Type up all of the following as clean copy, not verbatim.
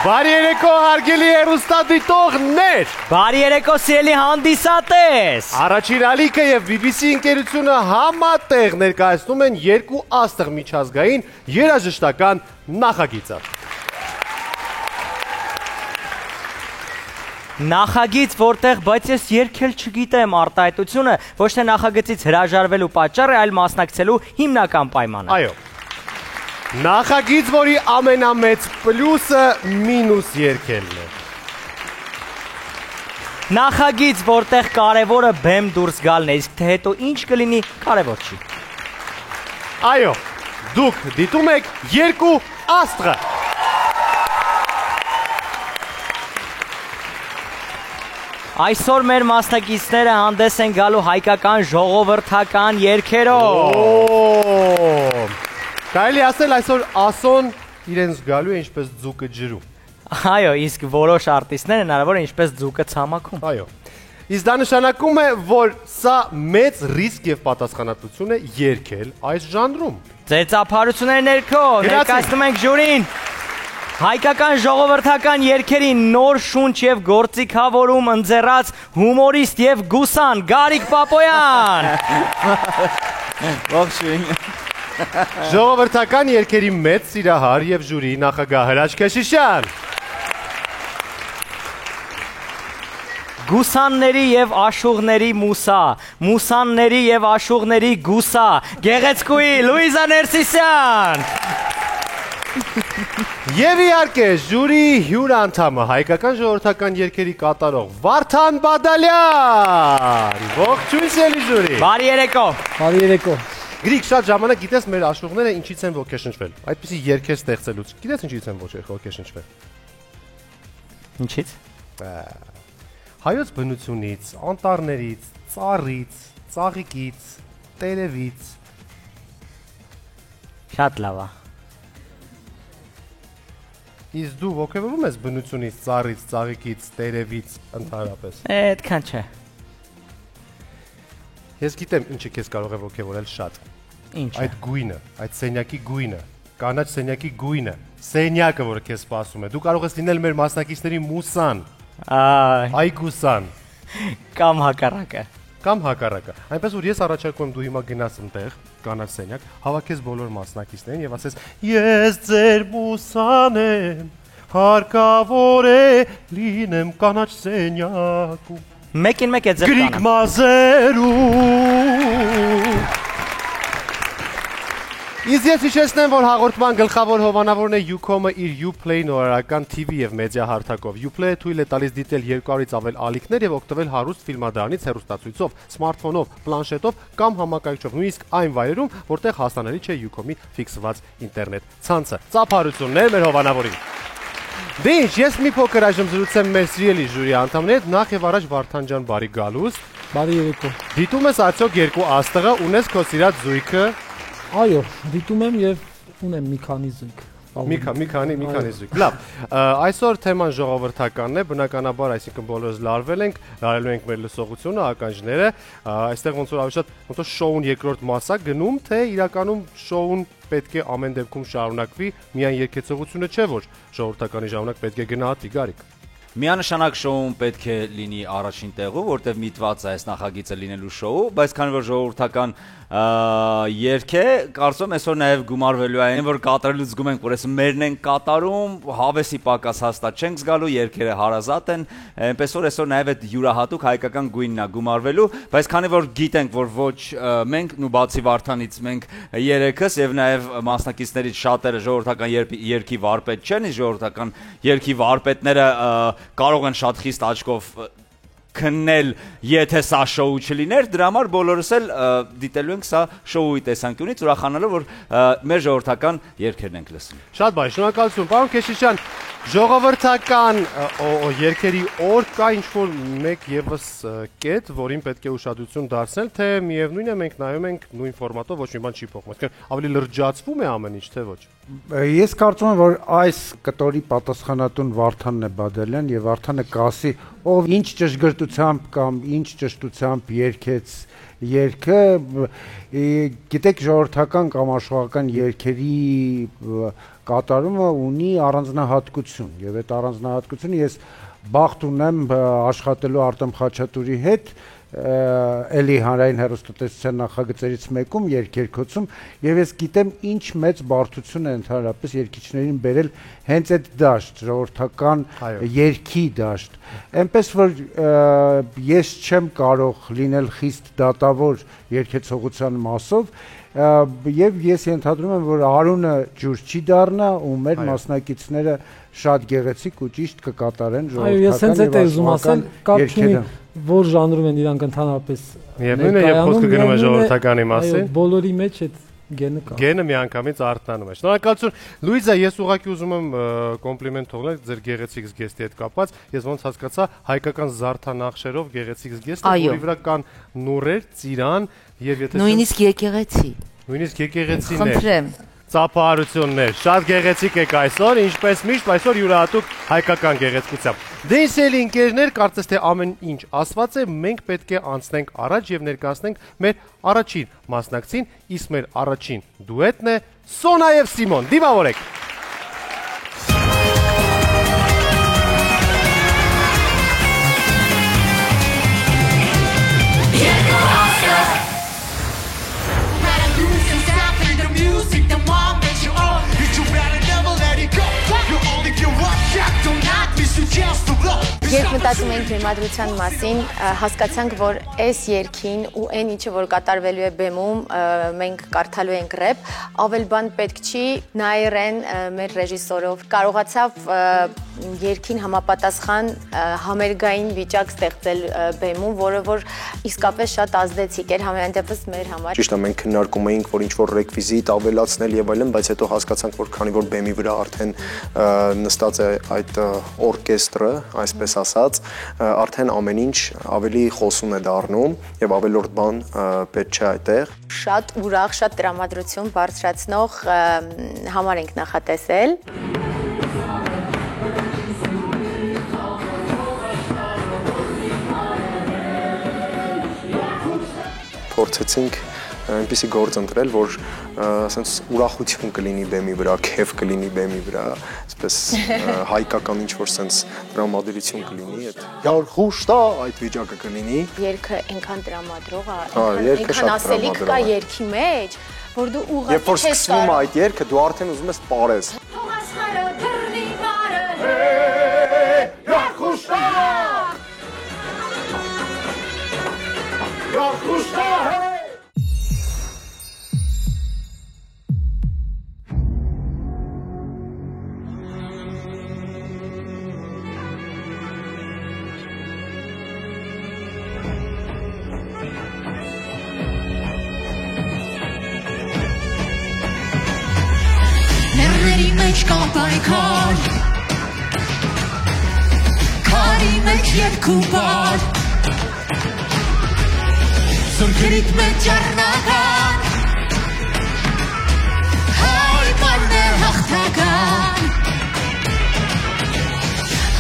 Բարի երեկո հարգելի հեռուստադիտողներ։ Բարի երեկո սիրելի հանդիսատես։ Առաջին ալիքը եւ BBC ընկերությունը համատեղ ներկայացնում են երկու աստղ միջազգային երաժշտական նախագիծը։ Նախագիծ, որտեղ բայց ես երգել չգիտեմ արտահայտությունը, ոչ թե նախագծից հրաժարվելու պատճառ է, այլ մասնակցելու հիմնական պայմանը։ Այո։ Նախագիծ, որի ամենամեծ պլյուսը մինուս երգելն է։ Նախագիծ, որտեղ կարևորը բեմ դուրս գալն է, իսկ թե հետո ինչ կլինի, կարևոր չի։ Այո, դուք դիտում եք երկու աստղը։ Այսօր մեր մասնակիցները հանդես են գալու հայկական ժողովրդական երգերով։ Կարելի ասել այսօր ասոն իրենց գալու է ինչպես ձուկը ջրում։ Այո, իսկ որոշ արտիստներ հնարավոր է ինչպես ձուկը ցամաքում։ Այո։ Իսկ դա նշանակում է, որ սա մեծ ռիսկ եւ պատասխանատվություն է երգել այս ժանրում։ Ձեր ծափարությունների ներքո ներկայացնում ենք ժյուրին հայկական ժողովրդական երգերի նոր շունչ եւ գործիքավորում ընձեռած հումորիստ եւ գուսան Գարիկ Պապոյան։ Ողջույն։ Ժողովրդական երգերի մեծ սիրահար եւ ժյուրի նախագահ Հրաչ Քեշիշյան։ Գուսանների եւ աշուղների մուսա, մուսանների եւ աշուղների գուսա, գեղեցկուի Լուիզա Ներսիսյան։ Եվ իհարկե ժյուրի հյուրանդամը հայկական ժողովրդական երգերի կատարող Վարդան Բադալյան։ Ողջույն սիրելի ժյուրի։ Բարի երեկո։ Բարի երեկո։ Գրիկ, շատ ժամանակ գիտես մեր աշխուղները ինչից են ոգեշնչվել։ Այդպիսի երգեր ստեղծելուց։ Գիտես ինչից են ոգեշնչվել։ Ինչից։ Հայոց բնությունից, անտառներից, ծառից, ծաղիկից, տերևից։ Շատ լավ է։ Իսկ դու ոգևորում ես բնությունից, ծառից, ծաղիկից, տերևից ընդհանրապես։ Այդքան չէ։ Ես գիտեմ ինչը քեզ կարող է ոգևորել շատ։ Ինչը։ Այդ գույնը, այդ սենյակի գույնը, կանաչ սենյակի գույնը, սենյակը, որը քեզ սպասում է։ Դու կարող ես լինել մեր մասնակիցների մուսան, այգուսան Կամ հակառակը։ կամ հակառակը։ Այնպես որ ես առաջարկում եմ դու հիմա գնաս այնտեղ, կանաչ սենյակ, հավաքես բոլոր մասնակիցներին եւ ասես. «Ես ձեր մուսան եմ, հարկավոր է լինեմ կանաչ սենյակում»։ Մեկին մեկ է ձեր Գրիկ մազերում։ Իսկ ես հիշեցնեմ, որ հաղորդման գլխավոր հովանավորն է Ucom-ը իր Uplay նորարարական TV եւ մեդիա հարթակով։ Uplay-ը թույլ է տալիս դիտել 200-ից ավել ալիքներ եւ օգտվել հարուստ ֆիլմադրանից, հեռուստացույցով, սմարթֆոնով, պլանշետով կամ համակարգչով, նույնիսկ այն վայրերում, որտեղ հասանելի չէ Ucom-ի ֆիքսված ինտերնետ ցանցը։ Ծափարություններ մեր հովանավորին։ Դե ինչ, ես մի փոքր այժմ զրուցեմ մեր սիրելի ժյուրի անդամների հետ, նախ եւ առաջ Վարդան ջան, բարի գալուստ։ Բարի երեկո։ Դիտում ես արդյոք երկու աստղը, ունես քո սիրած զույգը։ Այո, դիտում եմ եւ ունեմ մի քանի զույգ։ Մի քանի զույգ։ Լավ, այսօր թեման ժողովրդականն է, բնականաբար, այսինքն բոլորս լարվել ենք, լարելու ենք մեր լսողությունը, ականջները, այստեղ ոնց որ ավելի շատ ոնց որ շոուն երկրորդ մասա գնում, թե իրականում շոուն պետք է ամեն դեպքում շարունակվի, միայն երգեցողությունը չէ, որ ժողովրդականի ժամանակ պետք է գնահատվի, Գարիկ։ Միանշանակ շոուն պետք է լինի առաջին տեղում, որտեղ միտված է այս նախագիծը լինելու շոու, բայց քանի որ ժողովրդական երգ է, կարծում եմ այսօր նաև գումարվելու այն, որ կատարելուց զգում ենք, որ այսօր մերն են կատարում, հավեսի պակաս հաստատ չենք զգալու, երգերը հարազատ են, այնպես որ այսօր նաև այդ յուրահատուկ հայկական գույնն է գումարվելու, բայց քանի որ գիտենք, որ ոչ մենք, ու բացի Վարդանից մենք երեքս եւ նաև մասնակիցներից շատերը ժողովրդական երգի վարպետ չեն, ժողովրդական երգի վարպետները կարող են շատ խիստ աչքով քննել, եթե սա շոու չլիներ, դրա համար բոլորս էլ դիտելու ենք սա շոուի տեսանկյունից, ուրախանալով, որ մեր ժողովրդական երգերն ենք լսում։ Շատ բան, շնորհակալություն, պարոն Քեշիշյան, ժողովրդական երգերի օր կա ինչ-որ մեկ եւս կետ, որին պետք է ուշադրություն դարձնել, թե միևնույն է մենք նայում ենք նույն ֆորմատով, ոչ մի բան չի փոխվում, այսինքն ավելի լրջացվում է ամեն ինչ, թե ոչ։ Ես կարծում եմ, որ այս կտորի պատասխանատուն Վարդանն է Բադալյան եւ Վարդանը կասի, ով ինչ ճշգրտությամբ կամ ինչ ճշտությամբ երկեց երկը, գիտեք ժողովրդական կամ աշխարհական երկերի կատարումը ունի առանձնահատկություն եւ այդ առանձնահատկությունը ես բախտ ունեմ աշխատելու Արտեմ Խաչատուրի հետ էլի հանրային հեռուստատեսության նախագծերից մեկում երկերքոցում եւ ես գիտեմ ինչ մեծ բարդություն է ընդհանրապես երգիչներին բերել հենց այդ դաշտ ժողովրդական երգի դաշտ այնպես որ ես չեմ կարող լինել խիստ դատավոր երգեցողության մասով եւ ես ենթադրում եմ որ Արունը ջուր չի դառնա ու մեր մասնակիցները շատ գեղեցիկ ու ճիշտ կկատարեն ժողովրդական երգերը որ ժանրում են իրանք ընդհանրապես եւ նույնը եւ խոսքը գնում է ժողովրդականի մասին բոլորի մեջ այդ գենը կա գենը միանգամից արթնանում է շնորհակալություն Լուիզա ես ուղղակի ուզում եմ կոմպլիմենտ թողնել ձեր գեղեցիկ զգեստի հետ կապված ես ոնց հասկացա հայկական զարդանախշերով գեղեցիկ զգեստ որի վրա կան նուրեր ծիրան եւ եթե նույնիսկ եկեղեցին խնդրեմ Ծափահարություններ, շատ գեղեցիկ եք այսօր, ինչպես միշտ այսօր յուրահատուկ հայկական գեղեցկությամբ։ Դենսելի ընկերներ, կարծես թե ամեն ինչ ասված է, մենք պետք է անցնենք առաջ եւ ներկայացնենք մեր առաջին մասնակցին, իսկ մեր առաջին դուետն է Սոնա եւ Սիմոն։ Դիմավորեք։ Երբ մտածում ենք բեմադրության մասին, հասկացանք, որ այս երգին ու այն ինչը որ կատարվելու է բեմում, մենք կարդալու ենք ռեփ, ավել բան պետք չի, Նայիրեն մեր ռեժիսորով կարողացավ երգին համապատասխան համերգային վիճակ ստեղծել բեմում, որը որ իսկապես շատ ազդեցիկ էր համենայն դեպս մեր համար։ Ճիշտ է, մենք քննարկում էինք, որ ինչ-որ ռեկվիզիտ ավելացնել եւ այլն, բայց հետո հասկացանք, որ քանի որ բեմի վրա արդեն նստած է այդ օրկեստրը, այսպես ասած, արդեն ամեն ինչ ավելի խոսուն է դառնում եւ ավելորդ բան պետք չէ այդտեղ։ Շատ ուրախ, շատ տրամադրություն բարձրացնող համար ենք նախատեսել։ Փորձեցինք այնպիսի գործ ընտրել, որ ասենց ուրախություն կլինի բեմի վրա, քեֆ կլինի բեմի վրա, այսպես հայկական ինչ-որ սենց տրամադրություն կլինի, այդ խուշտա այդ վիճակը կլինի։ Երգը այնքան տրամադրող է, այնքան ասելիք կա երգի մեջ, որ դու ուղղակի երբ որ սկսվում է այդ երգը, դու արդեն ուզում ես պարես։ Ներների մեջ կա պայքար, քարի մեջ երկու բար, զորքերիդ մեջ առնական, հայ պարն է հաղթական,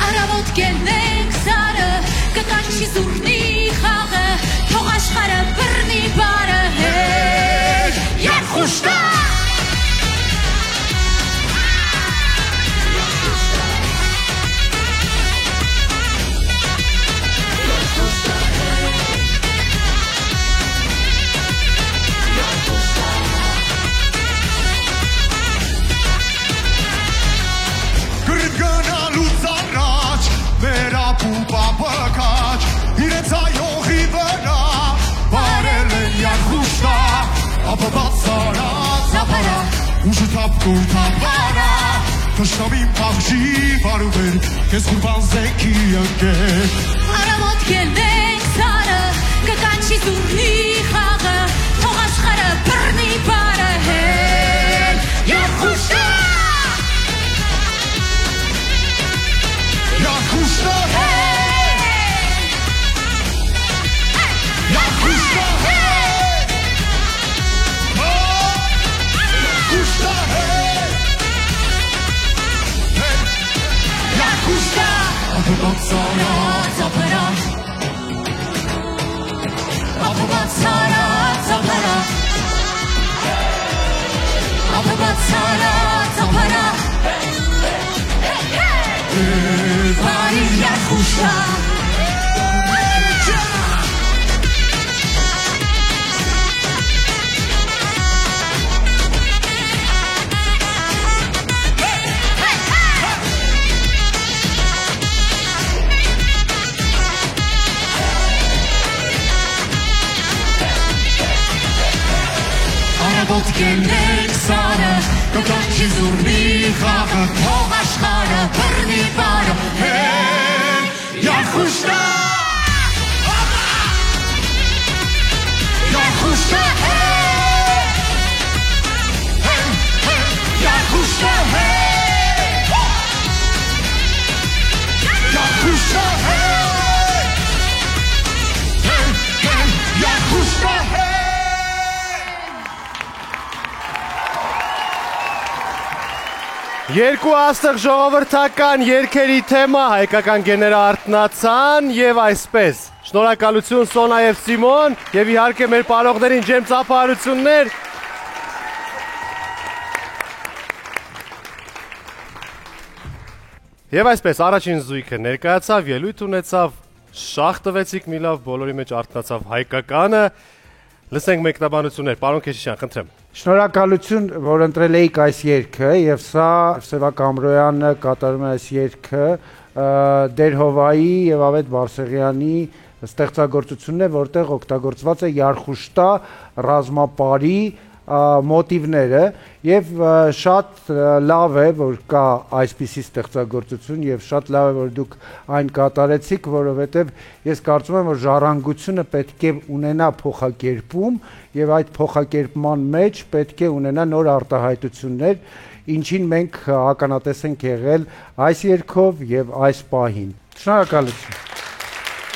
արավոտ կելնենք սարը, կկանչի զուրնի խաղը, թող աշխարը բռնի բարը, հեյ, երբ խուշտա Թշնամին պաղժի բարուբեր, կեզ խուրբան զենքի ընկեր Արամոտ կելնենք սարը, կկանչի զուրնի խաղը Թող աշխարը բռնի բարը հել Եվ խուշտա Եվ խուշտա Եվ խուշտա Խուշտա Բարիա խուշա Ոտքենեք սարը, կոկաչի զուրմի խաղը, թող աշխարը, բրնի բարը, Յախուշտա, Յախուշտա, Յախուշտա, Յախուշտա, Յախուշտա, Երկու աստղ ժողովրդական երգերի թեմա հայկական գեները արթնացան եւ այսպես շնորհակալություն Սոնա եւ Սիմոն եւ իհարկե մեր պարողներին ջեմ ծափահարություններ Եվ այսպես առաջին զույգը ներկայացավ ելույթ ունեցավ շախ տվեցիք մի լավ բոլորի մեջ արթնացավ հայկականը լսենք մեկնաբանություններ պարոն Քեշիշյան խնդրեմ Շնորհակալություն, որ ընտրել էիք այս երգը եւ սա Սևակ Ամրոյանը կատարում է այս երգը Դերհովայի եւ Ավետ Բարսեղյանի ստեղծագործությունն է, որտեղ օգտագործված է Յարխուշտա ռազմապարի մոտիվները եւ շատ լավ է որ կա այսպիսի ստեղծագործություն եւ շատ լավ է որ դուք այն կատարեցիք որովհետեւ ես կարծում եմ որ ժառանգությունը պետք է ունենա փոխակերպում եւ այդ փոխակերպման մեջ պետք է ունենա նոր արտահայտություններ ինչին մենք ականատես ենք եղել այս երգով եւ այս պահին շնորհակալություն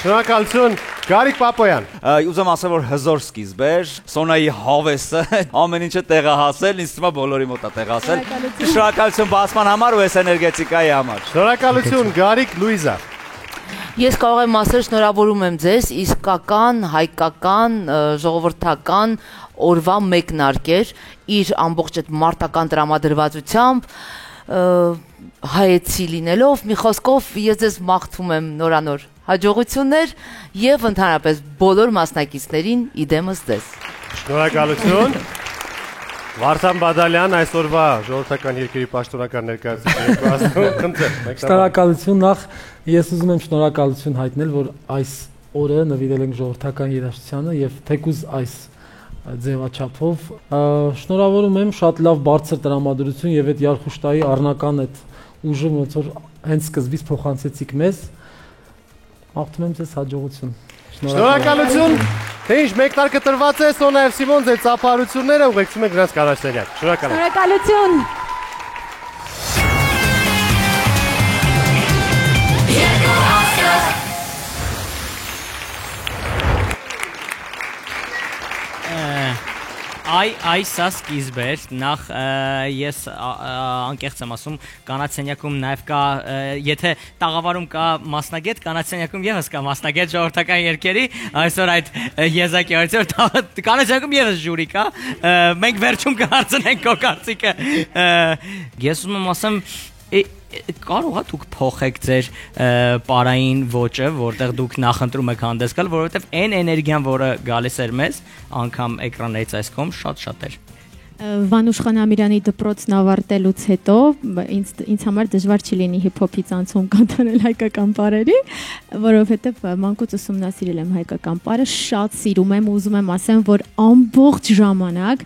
Շնորհակալություն Գարիկ Պապոյան Ուզում ասեմ որ հզոր սկիզբ էր Սոնայի հավեսը ամեն ինչը տեղահասել ինձ թվում է բոլորի մոտ է տեղահասել Շնորհակալություն բացման համար ու այս էներգետիկայի համար Շնորհակալություն Գարիկ Լուիզա Ես կարող եմ ասել շնորհավորում եմ ձեզ իսկական հայկական ժողովրդական օրվա մեկնարկեր իր ամբողջ այդ մարտական տրամադրվածությամբ հայեցի լինելով մի խոսքով ես ձեզ մաղթում եմ նորանոր հաջողություններ եւ ընդհանրապես բոլոր մասնակիցներին իդեմս ձեզ Շնորհակալություն Վարդան Բադալյան այսօրվա ժողովրդական երկրի պաշտոնական ներկայացուցիչ Շնորհակալություն նախ ես ուզում եմ շնորհակալություն հայտնել որ այս օրը նվիրել ենք ժողովրդական երաժշտությանը եւ թեկուզ այս ձևաչափով շնորհավորում եմ շատ լավ բարձր տրամադրություն եւ այդ Յարխուշտայի առնական այդ ուժը ոնց որ հենց սկզբից փոխանցեցիք մեզ Աղթում եմ ձեզ հաջողություն Շնորհակալություն Թե ինչ մեկնարկը տրված է Սոնա եւ Սիմոն ձեր ծափահարությունները ուղեկցում եք նրանց կարաշտերյակ Շնորհակալություն Այս սա սկիզբ էր, նախ ես անկեղծ եմ ասում, կանացենյակում նաև կա, եթե տաղավարում կա մասնագետ, կանացենյակում եւս կա մասնագետ ժողովրդական երգերի, այսօր այդ եզակի արդյոք կանացենյակում եւս ժյուրի կա, մենք վերջում կհարցնենք քո կարծիքը, ես ուզում եմ ասեմ, կարող է դուք փոխեք ձեր պարային ոճը, որտեղ դուք նախընտրում եք հանդես գալ, որովհետև այն էներգիան, որը գալիս էր մեզ, անգամ էկրաններից այս կողմ շատ էր։ Վանուշ Խանամիրյանի դպրոցն ավարտելուց հետո ինձ համար դժվար չի լինի հիփ-հոփի ցանցում կատարել հայկական պարերի, որովհետև մանկուց ուսումնասիրել եմ հայկական պարը, շատ սիրում եմ, ուզում եմ ասեմ, որ ամբողջ ժամանակ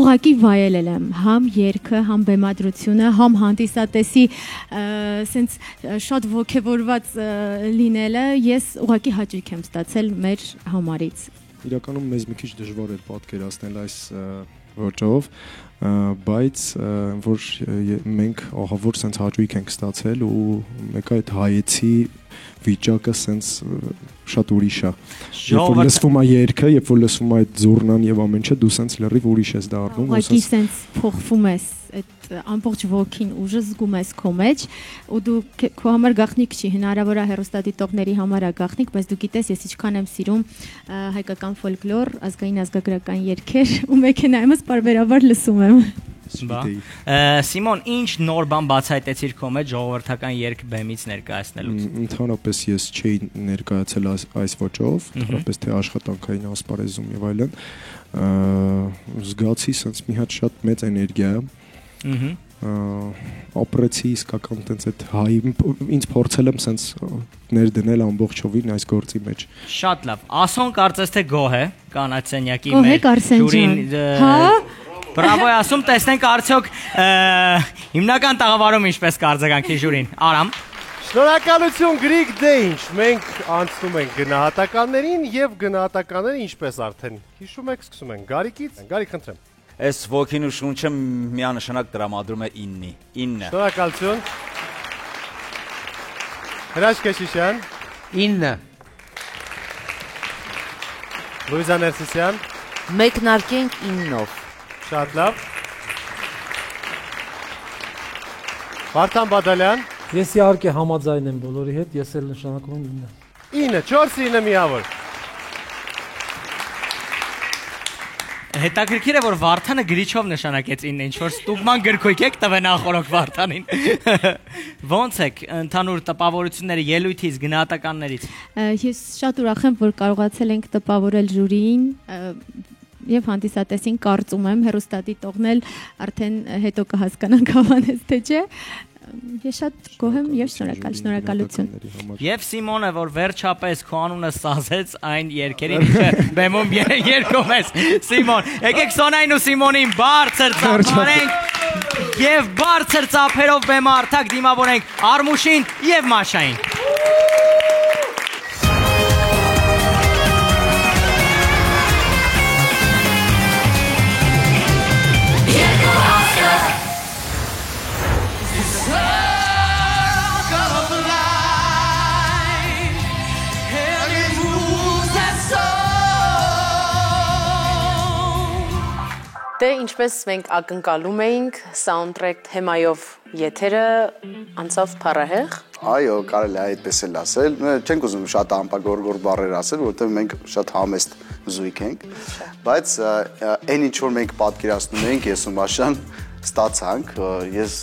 ուղակի վայելել եմ համ երգը, համ բեմադրությունը, համ հանդիսատեսի սենց շատ ոգևորված լինելը, ես ուղակի հաճույք եմ ստացել մեր համարից։ Իրականում մեզ մի քիչ դժվար էր պատկերացնել այս ոճով, բայց որ մենք ահավոր սենց հաճույք ենք ստացել ու մեկ այդ հայեցի վիճակը սենց շատ ուրիշ է։ Երբ որ լսվում է երգը, երբ որ լսվում է այդ զուռնան եւ ամեն ինչը, դու սենց լրիվ ուրիշ ես դառնում, ուղղակի սենց փոխվում ես, այդ ամբողջ ոգին ուժը զգում ես քո մեջ, ու դու քո համար գաղտնիք չի, հնարավոր է հեռուստադիտողների համար է գաղտնիք, բայց դու գիտես, ես ինչքան եմ սիրում հայկական ֆոլկլոր, ազգային ազգագրական երգեր, ու մեքենայումս պարբերաբար լսում եմ։ Սիմոն, ինչ նոր բան բացահայտեցիր քո մեջ ժողովրդական երգ բեմից ներկայացնելուց։ Ընդհանրապես ես չէի ներկայացել այս ոճով, ընդհանրապես թե աշխատանքային ասպարեզում եւ այլն, զգացի sense մի հատ շատ մեծ էներգիա է։ Ապրեցի իսկական տենց այդ հայի ինձ փորձել եմ sense ներդնել ամբողջովին այս գործի մեջ։ Շատ լավ։ Ասոն կարծես թե գոհ է կանաչ սենյակի մեջ։ Գոհ եք Արսեն ջան։ Հա։ Բրավո, ասում տեսնենք արդյոք հիմնական տաղավարում ինչպես կարձականքի ժյուրին։ Արամ։ Շնորհակալություն Greek Dane։ Մենք անցնում ենք գնահատականներին եւ գնահատականները ինչպես արդեն հիշում եք, սկսում ենք Գարիկից։ Գարիկ, խնդրեմ։ Այս ոգին ու շունչը միանշանակ տրամադրում է 9։ Շնորհակալություն։ Հրաշք Քեշիշյան 9 Լուիզա Ներսիսյան Մեկնարկենք 9-ով։ Շատ լավ։ Վարդան Բադալյան Ես իհարկե համաձայն եմ բոլորի հետ, ես էլ նշանակում եմ 9 4-9 միավոր։ Հետաքրքիր է, որ Վարդանը գրիչով նշանակեց 9, ինչ որ ստուգման գրքույկ եք տվել նախորդ Վարդանին։ Ոնց եք ընդհանուր տպավորությունները ելույթից, գնահատականներից։ Ես շատ ուրախ եմ, որ կարողացել ենք տպավորել ժյուրիին եւ հանդիսատեսին կարծում եմ հերոստատիտողն էլ արդեն հետո կհասկանանք հավանեց թե չէ։ Ես շատ գոհ եմ եւ շնորհակալություն։ Եվ Սիմոնը, որ վերջապես քո անունը սազեց այն երգերին, ինչը բեմում երգում ես։ Սիմոն, եկեք Սոնային ու Սիմոնին բարձր ծափարենք եւ բարձր ծափերով բեմը արդակ դիմավորենք Արմուշին եւ Մաշային։ Դե ինչպես մենք ակնկալում էինք, soundtrack թեմայով եթերը անցավ փառահեղ։ Այո, կարելի է այդպես էլ ասել։ Չենք ուզում շատ ամպագորգոր բառեր ասել, որովհետև մենք շատ համեստ զույգ ենք, բայց այն ինչ որ մենք պատկերացնում էինք, ես ու Մաշան ստացանք, ես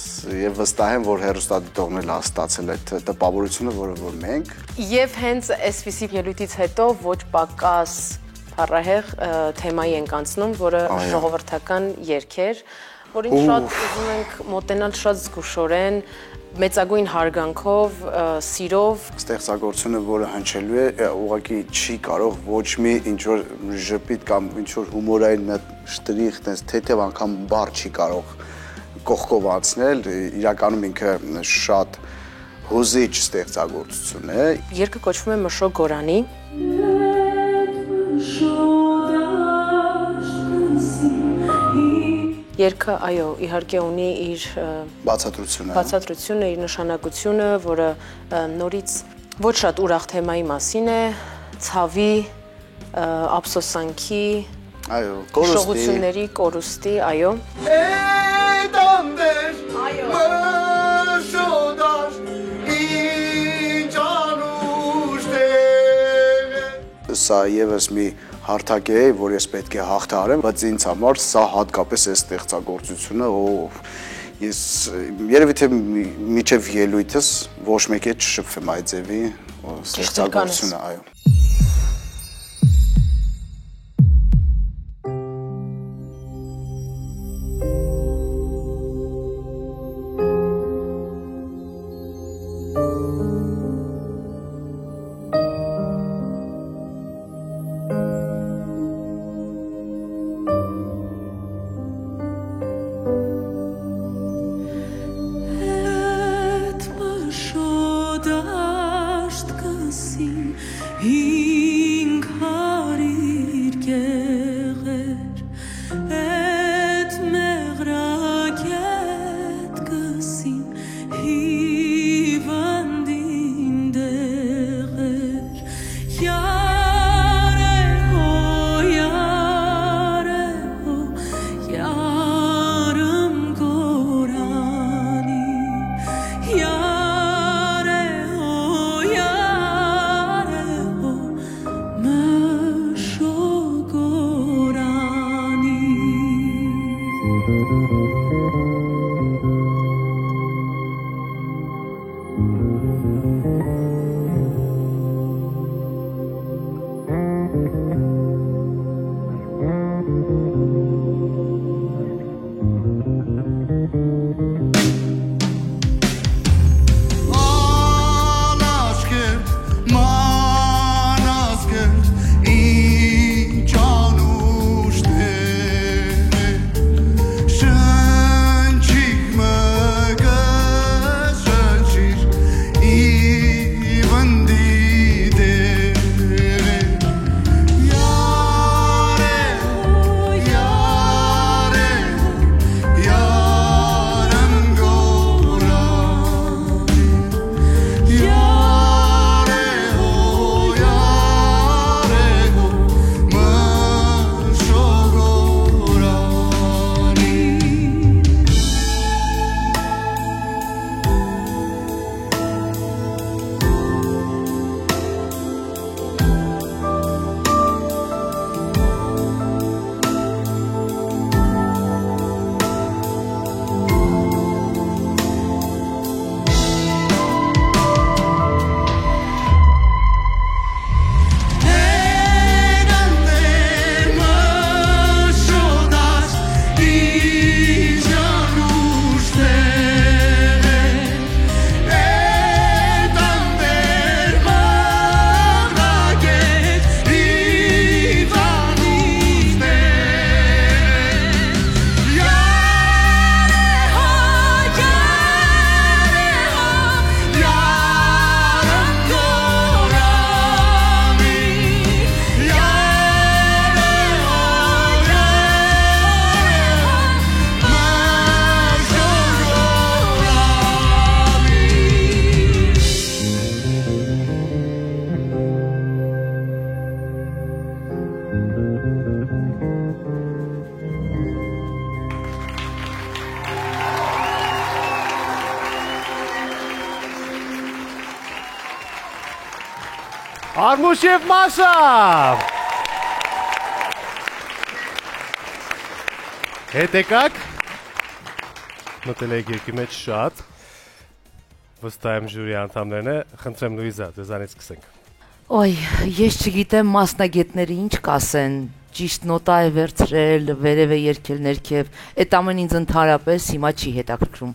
եւ վստահ եմ, որ հերոստատիտողն էլ ստացել այդ տպավորությունը, որը որ մենք։ Եվ հենց այսպիսի ելույթից հետո ոչ պակաս փառահեղ թեմայի ենք անցնում, որը ժողովրդական երգեր, որին շատ ուզում ենք մոտենալ շատ զգուշորեն, մեծագույն հարգանքով, սիրով։ Ստեղծագործությունը, որը հնչելու է, ուղղակի չի կարող ոչ մի ինչ-որ ժպիտ կամ ինչ-որ հումորային շտրիխ, թեթև անգամ բառ չի կարող կողքով անցնել, իրականում ինքը շատ հուզիչ ստեղծագործություն է։ Երգը կոչվում է Մշո Գորանի։ Երգը, այո, իհարկե ունի իր բացատրությունը, իր նշանակությունը, որը նորից ոչ շատ ուրախ թեմայի մասին է, ցավի, ափսոսանքի, այո, շողությունների, կորուստի, այո։ Սա եւս մի հարթակ է, որ ես պետք է հաղթահարեմ, բայց ինձ համար սա հատկապես է ստեղծագործությունը, ես երևի թե միջև ելույթս ոչ մեկի հետ չշփվեմ այդ ձևի ստեղծագործությունը, այո։ Արմուշ եւ Մաշա։ Հետ եկաք։ Մտել եք երկի մեջ շատ։ Վստահ եմ ժյուրի անդամներն է, խնդրեմ Լուիզա, ձեզանից սկսենք։ Ոյ, ես չգիտեմ մասնագետները ինչ կասեն, ճիշտ նոտա է վերցրել, վերև է երգել ներքև, այդ ամեն ինձ ընդհանրապես հիմա չի հետաքրքրում։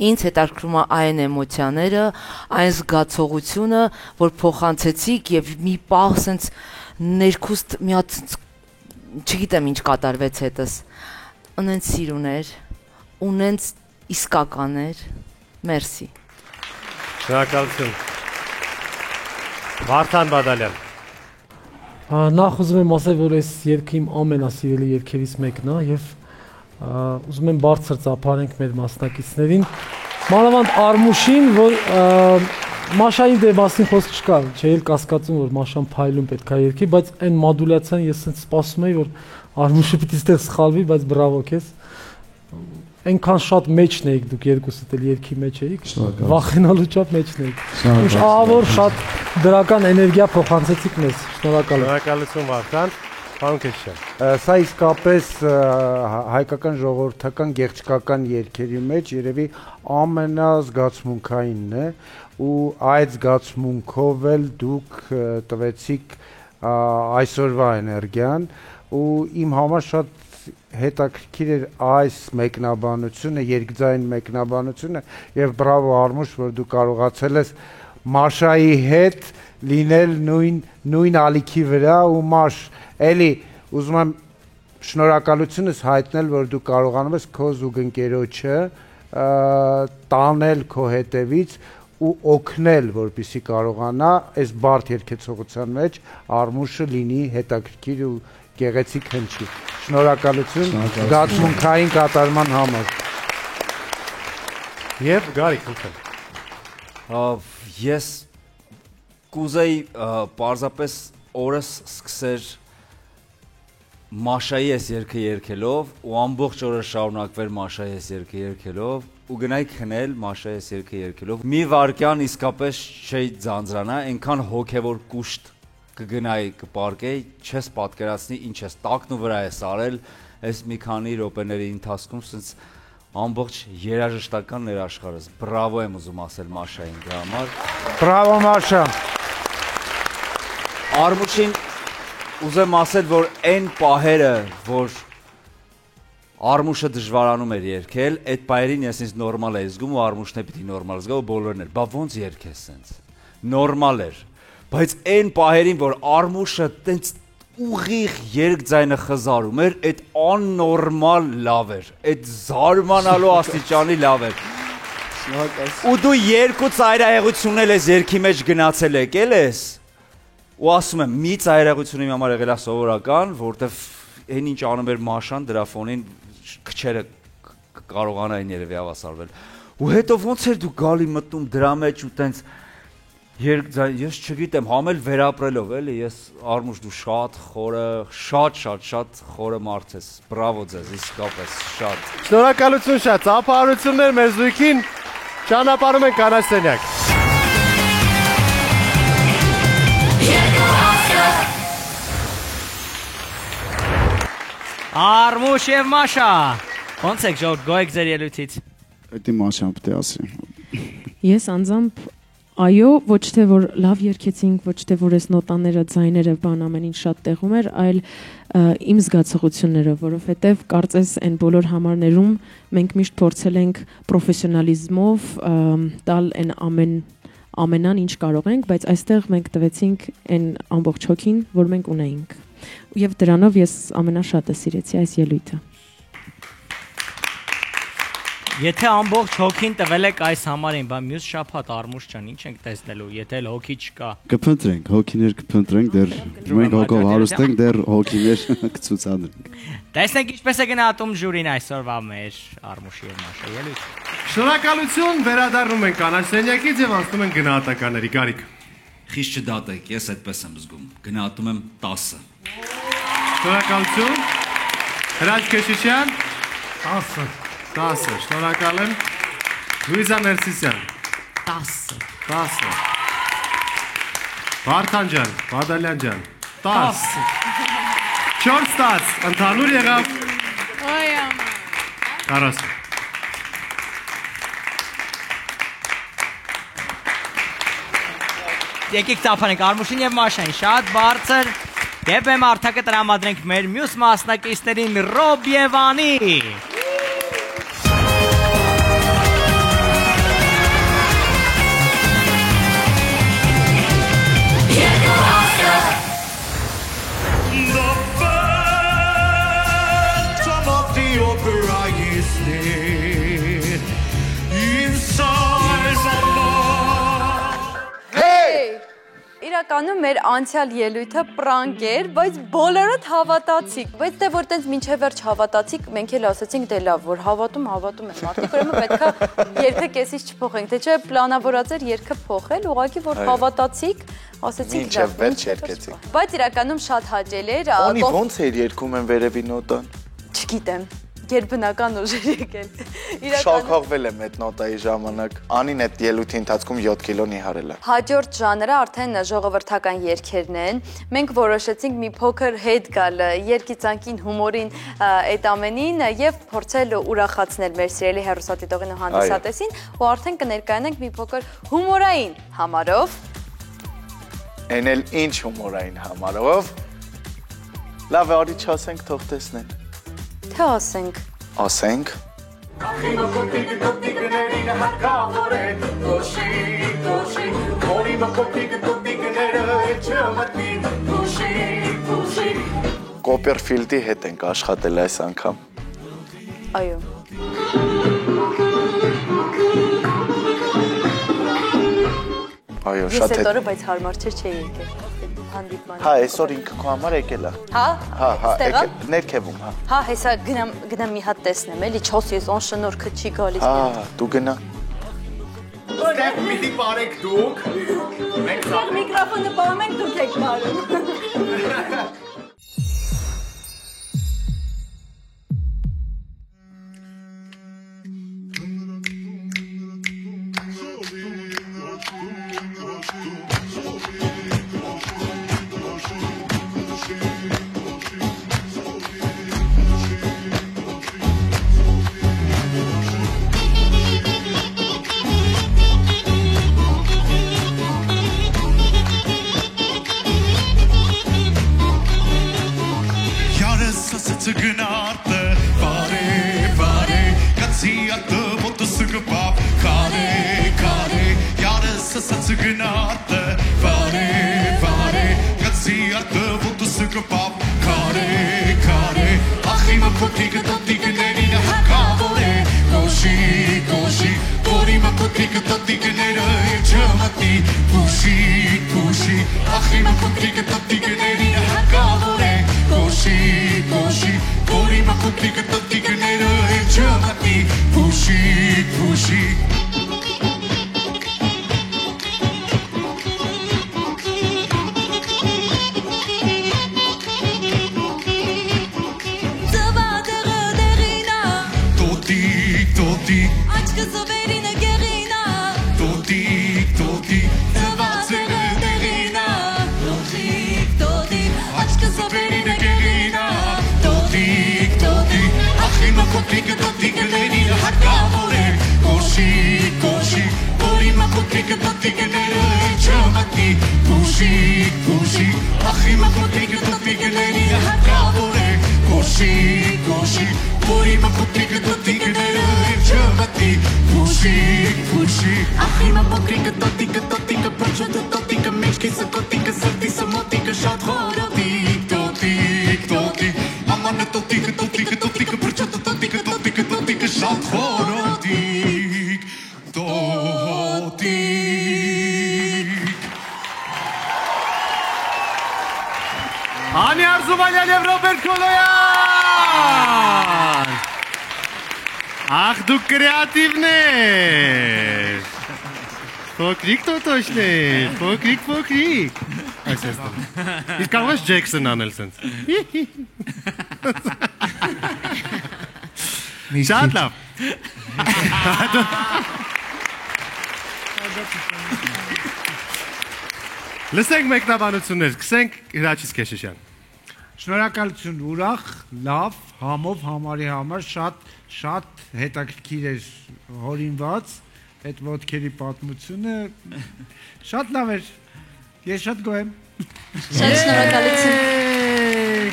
Ինձ հետաքրքրում է այն էմոցիաները, այն զգացողությունը, որ փոխանցեցիք եւ մի պահ սենց ներքուստ մի հատ չգիտեմ ինչ կատարվեց հետս։ Ունենց սիրուներ, ունենց իսկականներ։ Մերսի։ Շնորհակալություն։ Վարդան Բադալյան։ Նախ ուզում եմ ասել, որ այս երգը իմ ամենասիրելի երգերից մեկն է եւ ուզում եմ բարձր ծափարենք մեր մասնակիցներին։ Մանավանդ Արմուշին, որ Մաշայի դե մասին խոսք չկա, չէ՞ էլ կասկածում, որ Մաշան փայլում պետք է երգի, բայց այն մոդուլյացիան ես ինձ սպասում էի, որ Արմուշը պիտի ստեղ սխալվի, բայց բրավո քեզ։ Այնքան շատ մեջն էիք դուք երկուսդ էլ երգի մեջ էիք, վախենալու չափ մեջն էիք։ Ուրիշ շատ դրական էներգիա փոխանցեցիք մեզ։ Շնորհակալություն Վարդան։ Պարոն Քեշյան։ Սա իսկապես հայկական ժողովրդական գեղեցկական երգերի մեջ երևի ամենազգացմունքայինն է ու այդ զգացմունքով էլ դուք տվեցիք այսօրվա էներգիան ու իմ համար շատ հետաքրքիր էր այս մեկնաբանությունը, երկձայն մեկնաբանությունը եւ բրավո Արմուշ, որ դու կարողացել ես Մաշայի հետ լինել նույն ալիքի վրա ու Մաշ, էլի ուզում եմ շնորհակալությունս հայտնել, որ դու կարողանում ես քո զուգընկերոջը տանել քո հետևից ու օգնել, որպեսզի կարողանա այս բարդ երկեցողության մեջ Արմուշը լինի հետաքրքիր ու գեղեցիկ հնչի։ Շնորհակալություն զգացմունքային կատարման համար։ Եվ Գարիկ, խնդրեմ։ Ես կուզեի պարզապես օրս սկսեր Մաշայի այս երգը երգելով ու ամբողջ օրը շարունակվեր Մաշայի այս երգը երգելով ու գնայի քնել Մաշայի այս երգը երգելով։ Մի վարքյան իսկապես չէի ձանձրանա, այնքան հոգևոր կուշտ կգնայի կպարկեի, չես պատկերացնի ինչ ես տակն ու վրա ես արել այս մի քանի րոպեների ընթացքում, սենց ամբողջ երաժշտական ներաշխարհս։ Բրավո եմ ուզում ասել Մաշային դրա համար։ Բրավո Մաշա։ Արմուշին ուզեմ ասել, որ այն պահերը, որ Արմուշը դժվարանում էր երգել, այդ պահերին ես ինձ նորմալ էի զգում ու Արմուշն է պիտի նորմալ զգա ու բոլորն էր։ Բա ոնց երգես սենց։ Նորմալ էր։ Բայց այն պահերին, որ Արմուշը տենց ուղիղ երկձայնը խզարում էր, այդ աննորմալ լավ էր, այդ զարմանալու աստիճանի լավ էր։ Ու դու երկու ծայրահեղություն ես երգի մեջ գնացել եկել ես, ու ասում եմ, մի ծայրահեղություն իմ համար եղել է սովորական, որտեվ այն ինչ անում էր Մաշան, դրա ֆոնին քչերը կարողանային երևի հավասարվել։ Ու հետո ոնց էր դու գալի մտնում դրա մեջ ու տենց ես չգիտեմ, համ էլ վերապրելով էլի, ես Արմուշ դու շատ խորը, շատ խորը մարդ ես, բրավո ձեզ, իսկապես, շատ։ Շնորհակալություն շատ, ծափահարություններ մեր զույգին, ճանապարհում ենք կանաչ սենյակ։ Արմուշ եւ Մաշա, ոնց եք ժողովուրդ, գոհ եք ձեր ելույթից։ Դա Մաշան պետք է ասի։ Ես անձամբ այո, ոչ թե որ լավ երգեցինք, ոչ թե որ այս նոտաները, ձայները, բան ամեն ինչ շատ տեղում էր, այլ իմ զգացողությունները, որովհետև կարծես այն բոլոր համարներում մենք միշտ փորձել ենք պրոֆեսիոնալիզմով տալ այն ամենան ինչ կարող ենք, բայց այստեղ մենք տվեցինք այն ամբողջ հոգին, որ մենք ունեինք։ Եվ դրանով ես ամենաշատը սիրեցի այս ելույթը։ Եթե ամբողջ հոգին տվել եք այս համարին, բա մյուս շաբաթ Արմուշ ջան, ինչ ենք տեսնելու, եթե էլ հոգի չկա։ Կփնտրենք, հոգիներ կփնտրենք, դեռ մենք հոգով հարուստ ենք, դեռ հոգիներ կցուցադրենք։ Տեսնենք ինչպես է գնահատում ժյուրին այսօրվա մեր Արմուշի եւ Մաշայի ելույթը։ Շնորհակալություն, վերադառնում ենք կանաչ սենյակից եւ անցնում ենք գնահատականների։ Գարիկ։ Խիստ չդատեք, ես այդպես եմ զգում։ Գնահատում եմ 10։ Շնորհակալություն։ Հրաչ Քեշիշյան 10, շնորհակալ եմ։ Լուիզա Ներսիսյան 10։ Վարդան ջան, Բադալյան ջան, 10 4 10 ընդհանուր եղավ Ոյ ամա 40 Եկեք ծափանենք Արմուշին եւ Մաշային շատ բարձր Դեպ եմ արդակը տրամադրենք մեր մյուս մասնակիցներին Ռոբ եւ Անի Իրականում մեր անցյալ ելույթը պրանկ էր, բայց բոլորդ հավատացիք, բայց դե որ տենց մինչև վերջ հավատացիք, մենք էլ ասացինք դե լավ, որ հավատում են մարդիկ, ուրեմն պետքա երգը կեսից չփոխենք, թե չէ պլանավորած էր երգը փոխել, ուղղակի որ հավատացիք, ասացինք մինչև վերջ երգեցիք։ Բայց իրականում շատ հաճելի էր։ Ոնի ոնց էր երգում են վերևի նոտան։ Չգիտեմ։ Գերբնական ուժեր եկել։ Շոկողվել եմ այդ նոտայի ժամանակ։ Անին այդ ելույթի ընթացքում 7 կիլոնի հարել է։ Հաջորդ ժանրը արդեն ժողովրդական երգերն են։ Մենք որոշեցինք մի փոքր հետ գալ երգիծանքին, հումորին, այդ ամենին եւ փորձել ուրախացնել մեր սիրելի հեռուստադիտողին ու հանդիսատեսին, ու արդեն կներկայանենք մի փոքր հումորային համարով։ Էն էլ ինչ հումորային համարով։ Լավ է, արի չասենք, թող տեսնեն։ Թե ասենք։ Ասենք։ Կոպերֆիլդի հետ ենք աշխատել այս անգամ։ Այո։ Այո, շատ շատ է։ Ես հետ։ այդ օրը բայց հարմար չէի եկել հանդիպման։ Հա, այսօր ինքը քո համար եկել է։ Հա, Հա, ներքևում, հա։ Հա, հեսա գնամ մի հատ տեսնեմ, էլի չոս ես on շնորհքը չի գալիս։ Հա, դու գնա։ Ստեփ պիտի բարեք դուք։ Մենք միկրոֆոնը պարում ենք, դուք եք պարում։ Gnaarte, fare, cazziate, molto sugapap, care, iarăsă să-ți gnaarte, fare, cazziate, molto sugapap, care, ahima potică, totică, nerina, cavore, coși, porima potică, totică, neră, ciamati, puși, ahima potică, totică, nerina, cavore, coși, porima potică, totică, neră, ciamati, puși. Potică, totică, nerina, cavore, coși, porima potică, totică, neră, ciamati, puși, ahima potică, totică, nerina, cavore, coși, porima potică, totică, neră, ciamati, puși, ahima potică, totică, procetă, totică, mișchi, să cotică, sărti, să motică, șat, horotic, totic, amane, totică, procetă, totică, șat, horotic, totic. Անի Արզումանյան եւ Ռոբերտ Քոլոյան։ Ախ դուք կրեատիվներ։ Փոքրիկ տոտոշներ, փոքրիկ։ Այսպես։ Իսկ կարող ես Ջեքսոն անել սենց։ Շատ լավ։ Լսենք մեկնաբանություններ, սկսենք Հրաչից Քեշիշյան։ Շնորհակալություն, ուրախ, լավ, համով համարի համար շատ հետաքրքիր էր հորինված, այդ ոտքերի պատմությունը շատ լավ էր։ Ես շատ գոհ եմ։ Շատ շնորհակալություն։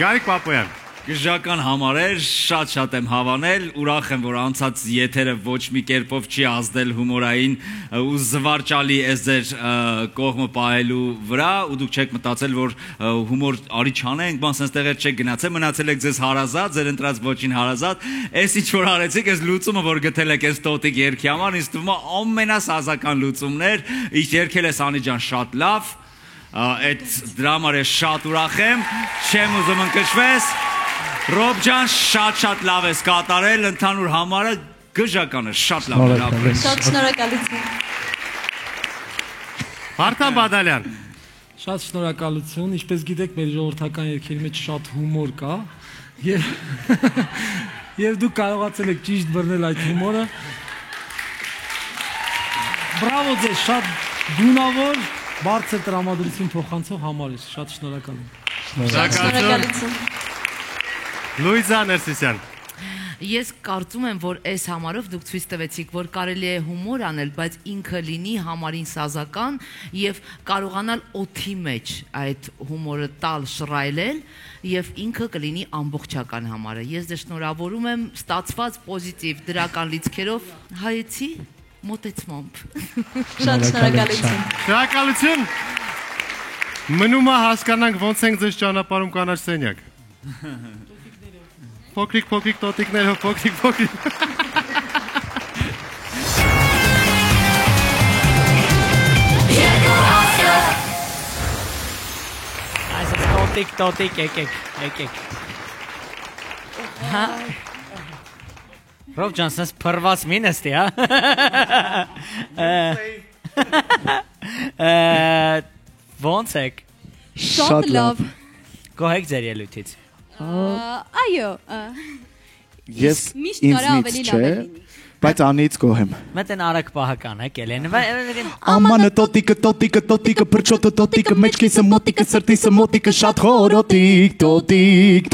Գարիկ Պապոյան։ Գժական համարեր, շատ եմ հավանել, ուրախ եմ, որ անցած եթերը ոչ մի կերպով չի ազդել հումորային ու զվարճալի էս ձեր կողմը պահելու վրա, ու դուք չեք մտածել, որ հումոր արի չանենք, բան սենց տեղեր չեք գնացել, մնացել եք ձեզ հարազատ, ձեր ընտրած ոչին հարազատ, էս ինչ որ արեցիք, էս լուծումը, որ գտել եք էս տոտիկ երգի համար, ինձ թվում է ամենասազական լուծումներ, ինչ երգել ես Անի ջան շատ լավ, այդ դրա համար ես շատ ուրախ եմ, չեմ ուզում ընկճվես Ռոբ ջան, շատ լավ ես կատարել, ընդհանուր համարը գժական է, շատ լավ է։ Շատ շնորհակալություն։ Վարդան Բադալյան։ Շատ շնորհակալություն, ինչպես գիտեք, մեր ժողովրդական երգերի մեջ շատ հումոր կա եւ դուք կարողացել եք ճիշտ բռնել այդ հումորը։ Բրավո ձեզ, շատ գունավոր, բարձր տրամադրություն փոխանցող համար է, շատ շնորհակալ եմ։ Շնորհակալություն։ Լուիզա Ներսիսյան։ Ես կարծում եմ, որ այս համարով դուք ցույց տվեցիք, որ կարելի է հումոր անել, բայց ինքը լինի համարին սազական եւ կարողանալ օթի մեջ այդ հումորը տալ, շռայլել եւ ինքը կլինի ամբողջական համարը։ Ես դե շնորհավորում եմ ստացված պոզիտիվ դրական լիցքերով հայեցի մոտեցմամբ։ Շատ շնորհակալություն։ Շնորհակալություն։ Մնում է հասկանանք ոնց ենք ձեզ ճանապարհում կանաչ սենյակ։ Փոքրիկ տոտիկներով, փոքրիկ։ Այս տոտիկ, եկեք։ Հա։ Ռոբ ջան, սենց փռված մի նստի, հա։ Ոնց եք։ Շատ լավ։ Գոհ եք ձեր ելույթից։ Այո։ Ես ինձ ավելի լավ է լինի։ Բայց անից գոհ եմ։ Մտեն արագ պահական եք ելեն։ Ամանը տոտիկը փրչոտը տոտիկը մեջքիսը մոտիկը սրտիսը մոտիկը շատ խորոտիկ տոտիկ։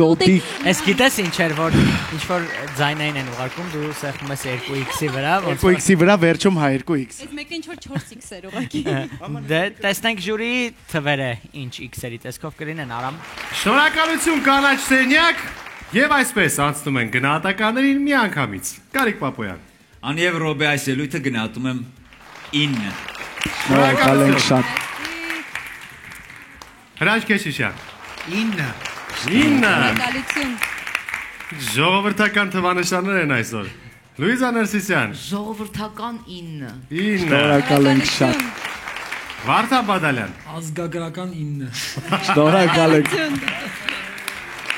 Ես գիտես ինչ էր որ ինչ որ ձայնային են ուղարկում դու սեղմում ես 2x-ի վրա 2x-ի վրա վերջում հա 2x։ Այդ մեկը ինչ որ 4x էր ուղղակի։ Դե տեսնենք ժյուրիի թվերը ինչ x-երի տեսքով կլինեն արամ։ Շնորհակալություն կանաչ սենյակ եւ այսպես անցնում են գնահատականներին միանգամից։ Գարիկ Պապոյան։ Անի եւ Ռոբե այս ելույթը գնահատում եմ 9։ Շնորհակալ եմ շատ։ Հրաչ Քեշիշյան։ 9։ Շնորհակալություն։ Ժողովրդական թվանշաններ են այսօր։ Լուիզա Ներսիսյան։ Ժողովրդական 9։ Շնորհակալ եմ շատ։ Վարդան Բադալյան։ Ազգագրական 9։ Շնորհակալ եմ։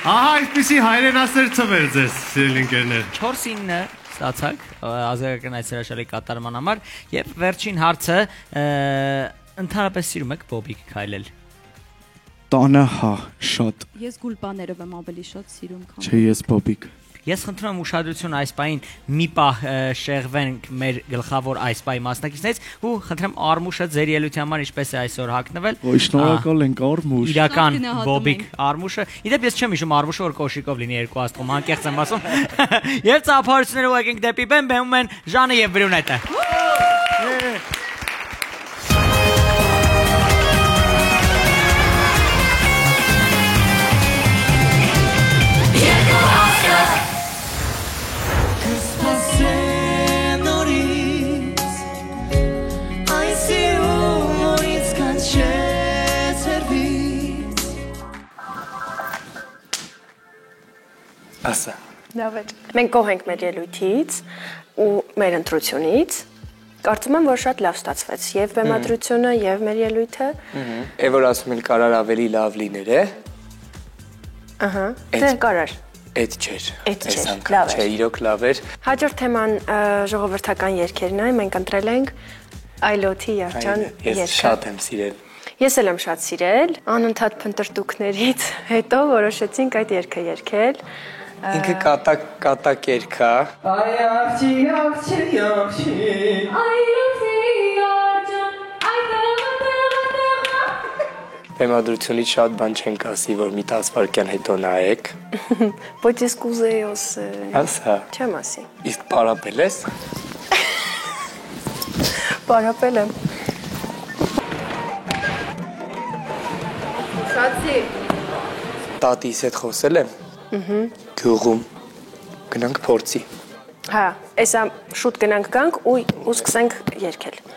Ահա այսպեսի հայրենասեր թվեր ձեզ, սիրելի ընկերներ։ 4-9 ստացակ ազգական այս հրաշալի կատարման համար եւ վերջին հարցը ընդհանրապես սիրում եք բոբիկ քայլել։ Տանը հա, շատ։ Ես գուլպաներով եմ ավելի շատ սիրում, քան։ Չէ, ես բոբիկ։ Ես խնդրում եմ ուշադրություն այս պահին մի պահ շեղվենք մեր գլխավոր այս պահի մասնակիցներից ու խնդրեմ Արմուշը ձեր ելույթի համար ինչպես է այսօր հագնվել։ Ոյ շնորհակալ ենք Արմուշ։ Իրական բոբիկ Արմուշը։ Իդեպ ես չեմ հիշում Արմուշը որ կոշիկով լինի երկու աստղում, անկեղծ եմ ասում։ Եվ ծափարությունները ուղեկենք դեպի բեմ, բեմում են Ժանը եւ Բրյունետը։ Ասա։ Լավ է։ Մենք գոհ ենք մեր ելույթից ու մեր ընտրությունից։ Կարծում եմ, որ շատ լավ ստացվեց եւ բեմադրությունը եւ մեր ելույթը։ Է որ ասում են կարար ավելի լավ լիներ, է։ Ահա։ Դե կարար։ Էդ չէր։ Էդ չէր։ Լավ է։ Չէ, իրոք լավ էր։ Հաջորդ թեման ժողովրդական երգերն է, մենք ընտրել ենք Այլոթի Երջան երգը։ Ես շատ եմ սիրել։ Ես էլ եմ շատ սիրել, անընդհատ փնտրտուքներից հետո որոշեցինք այդ երգը երգել։ Ինքը կատակ երգ է։ Այ աղջի Այլոթի Երջան, այ Բեմադրությունից շատ բան չենք ասի, որ մի 10 վայրկյան հետո նայեք։ Ոչ ես կուզեի ասել։ Ասա։ Չեմ ասի։ Իսկ պարապել ես։ Պարապել եմ։ Շացի։ Տատիս հետ խոսել եմ։ Գյուղում։ Գնանք փորձի։ Հա, այսա շուտ գնանք գանք ու սկսենք երգել։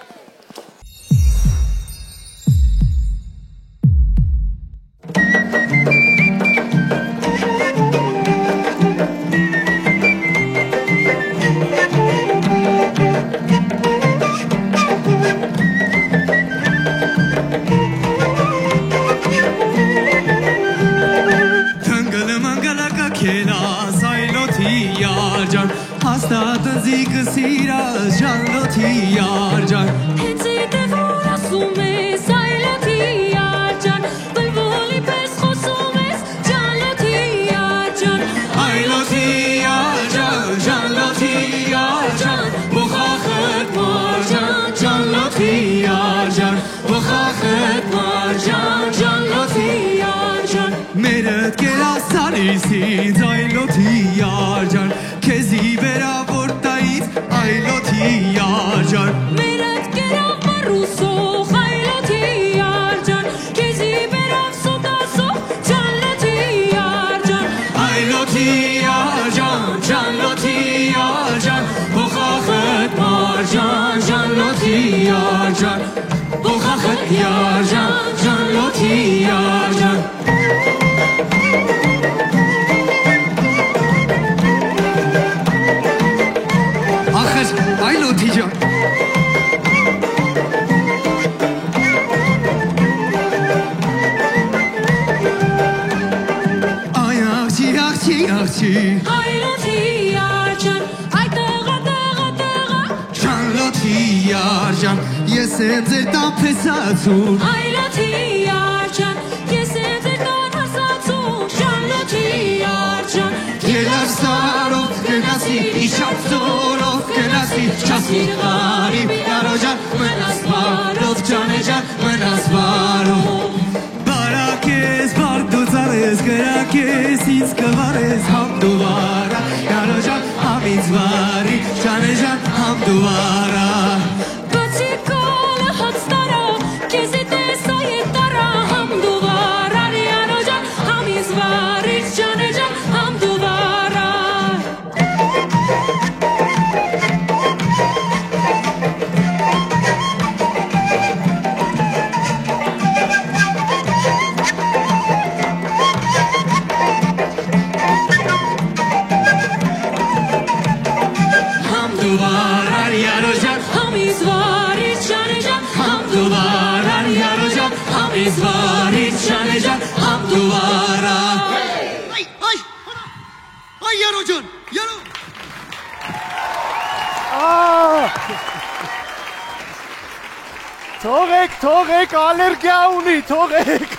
Թողեք ալերգիա ունի, թողեք։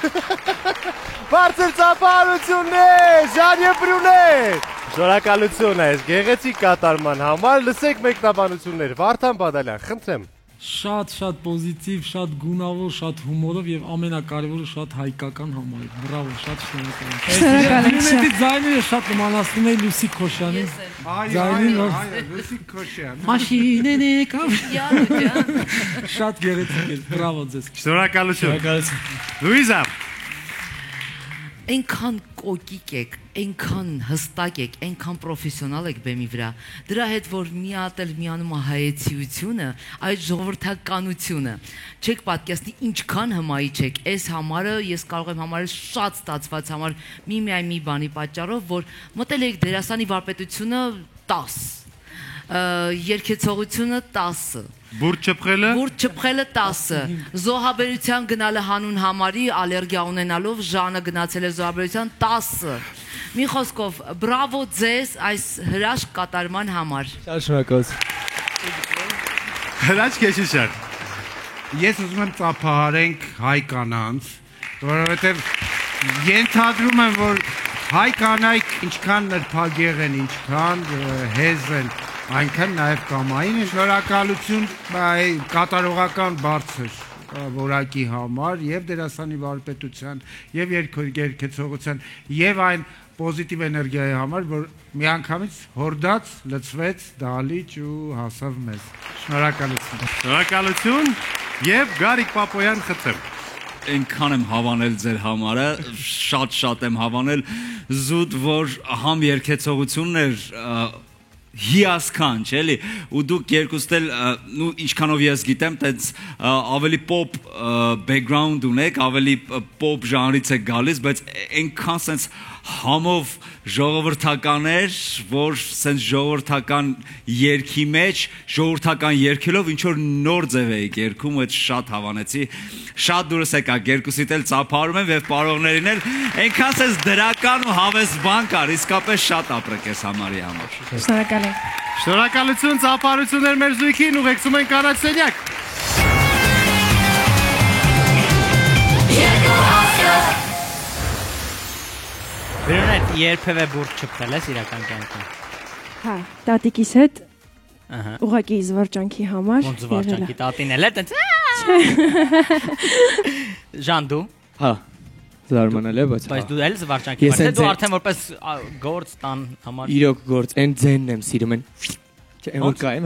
Բարձր ծափահարություններ, Ժան եւ Բրյուներ։ Շնորհակալություն այս գեղեցիկ կատարման համար։ Լսեք մեկնաբանություններ։ Վարդան Բադալյան, խնդրեմ։ Շատ պոզիտիվ, շատ գունավոր, շատ հումորով եւ ամենակարևորը շատ հայկական համարեք։ Բրավո, շատ շնորհակալ եմ։ Ձայները շատ նմանացնում է Լուսի Քոշյանի։ Լուսի Քոշյան։ Մաշինեն եկավ։ Շատ գեղեցիկ է, բրավո ձեզ։ Շնորհակալություն։ Լուիզա։ Այնքան կոկիկ եք, այնքան հստակ եք, այնքան պրոֆեսիոնալ եք բեմի վրա, դրա հետ որ մի հատ էլ միանում է հայեցիությունը, այդ ժողովրդականությունը, չեք պատկերացնի ինչքան հմայի չեք, այս համարը ես կարող եմ համարել շատ ստացված համար, միայն մի բանի պատճառով, որ մտել եք դերասանի վարպետությունը 10, երգեցողությունը 10, Բուրդ չփխելը 10, զոհաբերության գնալը հանուն համարի ալերգիա ունենալով Ժանը գնացել է զոհաբերության 10, մի խոսքով բրավո ձեզ այս հրաշք կատարման համար։ Շատ շնորհակալություն։ Հրաշք է շատ։ Ես ուզում եմ ծափահարենք հայ կանանց, որովհետև ենթադրում եմ, որ հայ կանայք ինչքան նրբագեղ են, ինչքան հեզ են, այնքան նաև կամային է, շնորհակալություն կատարողական բարձր։ որակի համար, եւ դերասանի վարպետության, եւ երգեցողության, եւ այն պոզիտիվ էներգիայի համար, որ միանգամից հորդաց, լցվեց, դալիճ ու հասավ մեզ։ Շնորհակալություն։ Շնորհակալություն եւ Գարիկ Պապոյան խցեմ։ Այնքան եմ հավանել ձեր համարը, շատ եմ հավանել, զուտ որ համ երգեցողությունն էր հիասքանչ, էլի, ու դուք երկուստ էլ, ինչքանով ես գիտեմ, տենց ավելի պոպ բեքգրաունդ ունեք, ավելի պոպ ժանրից եք գալիս, բայց այնքան սենց համով ժողովրդական էր, որ սենց ժողովրդական երգի մեջ, ժողովրդական երգելով ինչ-որ նոր ձև էիք երգում, այդ շատ հավանեցի, շատ դուրս եկաք, երկուսիդ էլ ծափարում եմ և պարողներին էլ, այնքան սենց դրական ու հավես բան կար, իսկապես շատ ապրեք ես համարի համար։ Շնորհակալ եմ։ Շնորհակալություն, ծափարություններ մեր զույգին, ուղեկցում ենք առաջ սենյակ։ Վերոնետ, երբևէ բուրդ չփխել ես իրական կյանքում։ Հա, տատիկիս հետ ուղղակի զվարճանքի համար։ Ոնց զվարճանքի, տատին էլ է տենց։ Ժան դու։ Հա, զարմանալ է, բայց Բայց դու էլ զվարճանքի համար, թե դու արդեն որպես գործ տան համար։ Իրոք գործ, այն ձենն եմ սիրում, այն որ կա եմ։